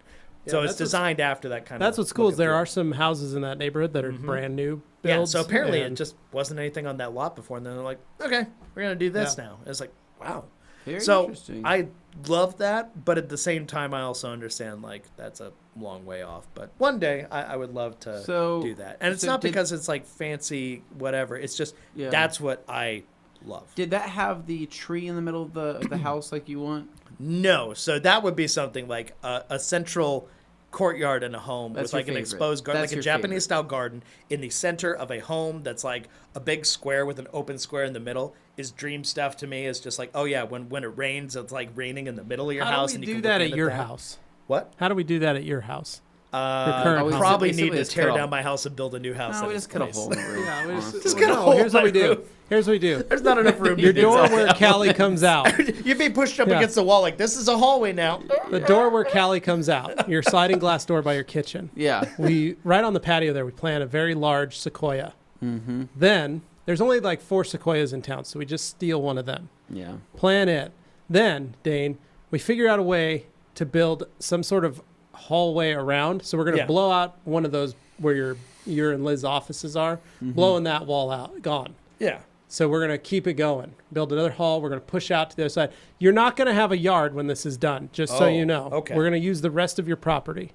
it's that's what's- designed after that kind of. That's what's cool look is and there feel. are some houses in that neighborhood that are brand new builds. Yeah, so apparently and it just wasn't anything on that lot before, and then they're like, okay, we're gonna do this Yeah. now. It's like, wow. Very So interesting. I love that, but at the same time, I also understand like that's a long way off. But one day, I would love to So- do that, and it's so not did- because it's like fancy whatever. It's just Yeah. that's what I love. Did that have the tree in the middle of the house like you want? No, so that would be something like a central courtyard in a home That's with your like an favorite. exposed garden, That's like a your Japanese style garden in the center of a home that's like a big square with an open square in the middle is dream stuff to me. It's just like, oh yeah, when it rains, it's like raining in the middle of your How house. do and we you do can that look at in your that. house? What? How do we do that at your house? current house. Probably Basically, need to just tear cut down off- my house and build a new house. No, at we its just cut a place. hole in the roof. Yeah, we honestly. Just cut a hole. Here's what we in my do. roof. Here's what we do. There's not enough room. Your to do door that. where Callie comes out. You'd be pushed up Yeah. against the wall like this is a hallway now. The door where Callie comes out. Your sliding glass door by your kitchen. Yeah. We right on the patio there. We plant a very large sequoia. Mm-hmm. Then there's only like 4 sequoias in town, so we just steal one of them. Yeah. Plan it. Then Dane, we figure out a way to build some sort of hallway around. So we're gonna Yeah. blow out one of those where your and Liz's offices are, Mm-hmm. blowing that wall out, gone. Yeah. So we're going to keep it going. Build another hall. We're going to push out to the other side. You're not going to have a yard when this is done, just so Oh, you know. okay. We're going to use the rest of your property.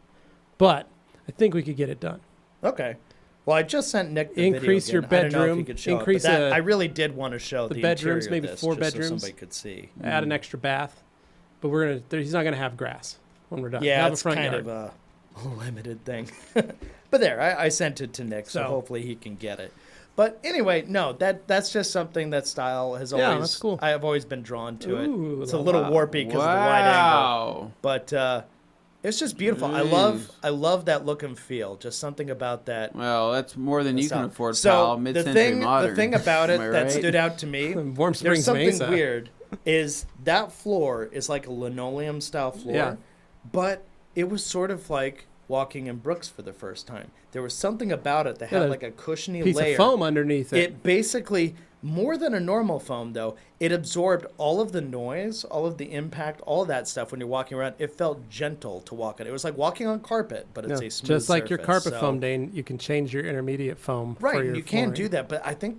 But I think we could get it done. Okay. Well, I just sent Nick the Increase video your again. I don't know if bedroom, he could show it, but increase that, a- I really did want to show the the bedrooms, interior of maybe this, 4 just bedrooms. so somebody could see. Add an extra bath. But he's not going to have grass when we're done. He'll Yeah, have it's a front kind yard. of a limited thing. But there, I sent it to Nick, so So- hopefully he can get it. But anyway, no, that's just something that style has always. Yeah, that's cool. I have always been drawn to Ooh, it. It's a la little la. warpy because of the wide angle, Wow. but it's just beautiful. I love that look and feel. Just something about that. Well, that's more than you can style. afford, So pal. the Mid-century modern. the thing about it Am I that right? stood out to me, Warm there's Springs something Mesa. weird, is that floor is like a linoleum style floor, Yeah. but it was sort of like walking in Brooks for the first time. There was something about it that Yeah, had the like a cushiony Piece layer. of foam underneath it. It basically, more than a normal foam though, it absorbed all of the noise, all of the impact, all of that stuff when you're walking around. It felt gentle to walk on. It was like walking on carpet, but it's Yeah, a smooth just like your surface, carpet so- foam, Dane, you can change your intermediate foam. Right, for and your you can flooring. do that, but I think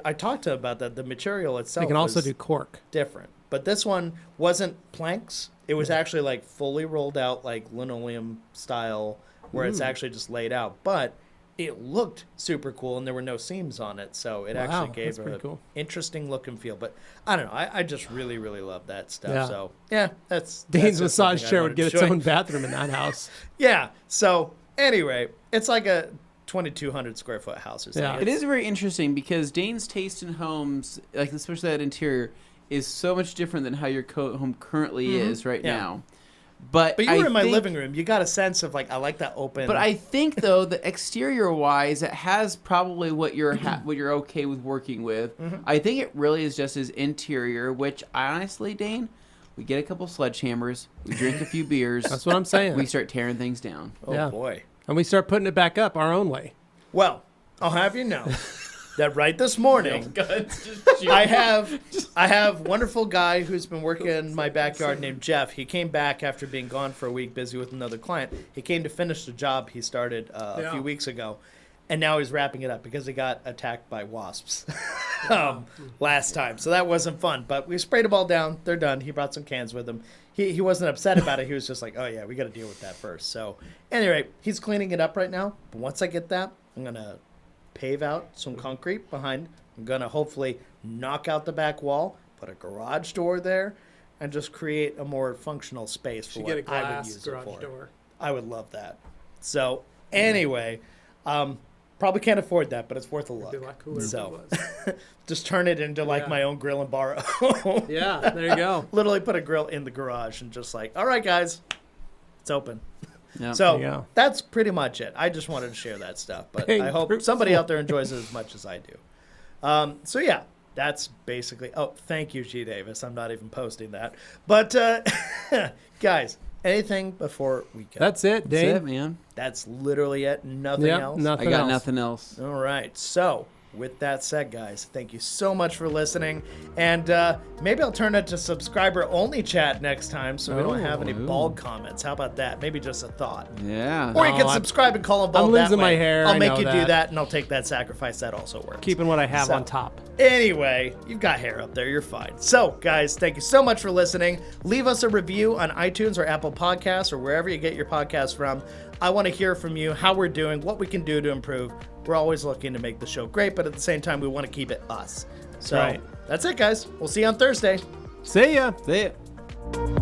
I talked to them about that. The material itself They can also was do cork. different, but this one wasn't planks. It was actually like fully rolled out, like linoleum style, where it's Ooh. actually just laid out. But it looked super cool, and there were no seams on it, so it Wow, actually gave that's a pretty cool. interesting look and feel. But I don't know, I just really love that stuff. Yeah. So yeah, that's Dane's just something massage I chair wanted would get to its show you. own bathroom in that house. Yeah. So anyway, it's like a 2,200 square foot house or something. Yeah. It is very interesting because Dane's taste in homes, like especially that interior, is so much different than how your home currently is right Yeah. now. But But you I were in my think- living room. You got a sense of like I like that open. But I think though that exterior wise, it has probably what you're what you're okay with working with. I think it really is just as interior. Which honestly, Dane, we get a couple sledgehammers, we drink a few beers, That's what I'm saying. we start tearing things down. oh yeah. boy. And we start putting it back up our own way. Well, I'll have you know that right this morning I have wonderful guy who's been working in my backyard named Jeff. He came back after being gone for a week, busy with another client. He came to finish the job he started a Yeah. few weeks ago, And now he's wrapping it up because he got attacked by wasps last time. So that wasn't fun. But we sprayed them all down. They're done. He brought some cans with him. He wasn't upset about it. He was just like, oh, yeah, we got to deal with that first. So anyway, he's cleaning it up right now. But once I get that, I'm going to pave out some concrete behind. I'm going to hopefully knock out the back wall, put a garage door there, and just create a more functional space for what I would use it for. Door. I would love that. So anyway, probably can't afford that, but it's worth a look. It'd be a lot cooler So if it just turn it into like Yeah. my own grill and bar. was. Yeah, there you go. Literally put a grill in the garage and just like, all right, guys, it's open. Yeah. So There you go. that's pretty much it. I just wanted to share that stuff, but Hey, I hope group somebody four. out there enjoys it as much as I do. So yeah, that's basically. Oh, thank you, G. Davis. I'm not even posting that, but guys, anything before we go? That's it, That's Dane. it, man. That's literally it. Nothing Yep, else. nothing I got else. nothing else. All right. So, with that said, guys, thank you so much for listening. And maybe I'll turn it to subscriber only chat next time so we don't have any Ooh. bald comments. How about that? Maybe just a thought. Yeah. Or you can I'm- subscribe and call them bald I'm that losing my way. hair, I'll I make know you do that. that, and I'll take that sacrifice. That also works. Keeping what I have So- on top. Anyway, you've got hair up there. You're fine. So, guys, thank you so much for listening. Leave us a review on iTunes or Apple Podcasts or wherever you get your podcasts from. I want to hear from you how we're doing, what we can do to improve. We're always looking to make the show great, but at the same time, we want to keep it us. So, Right. that's it, guys. We'll see you on Thursday. See ya. See it.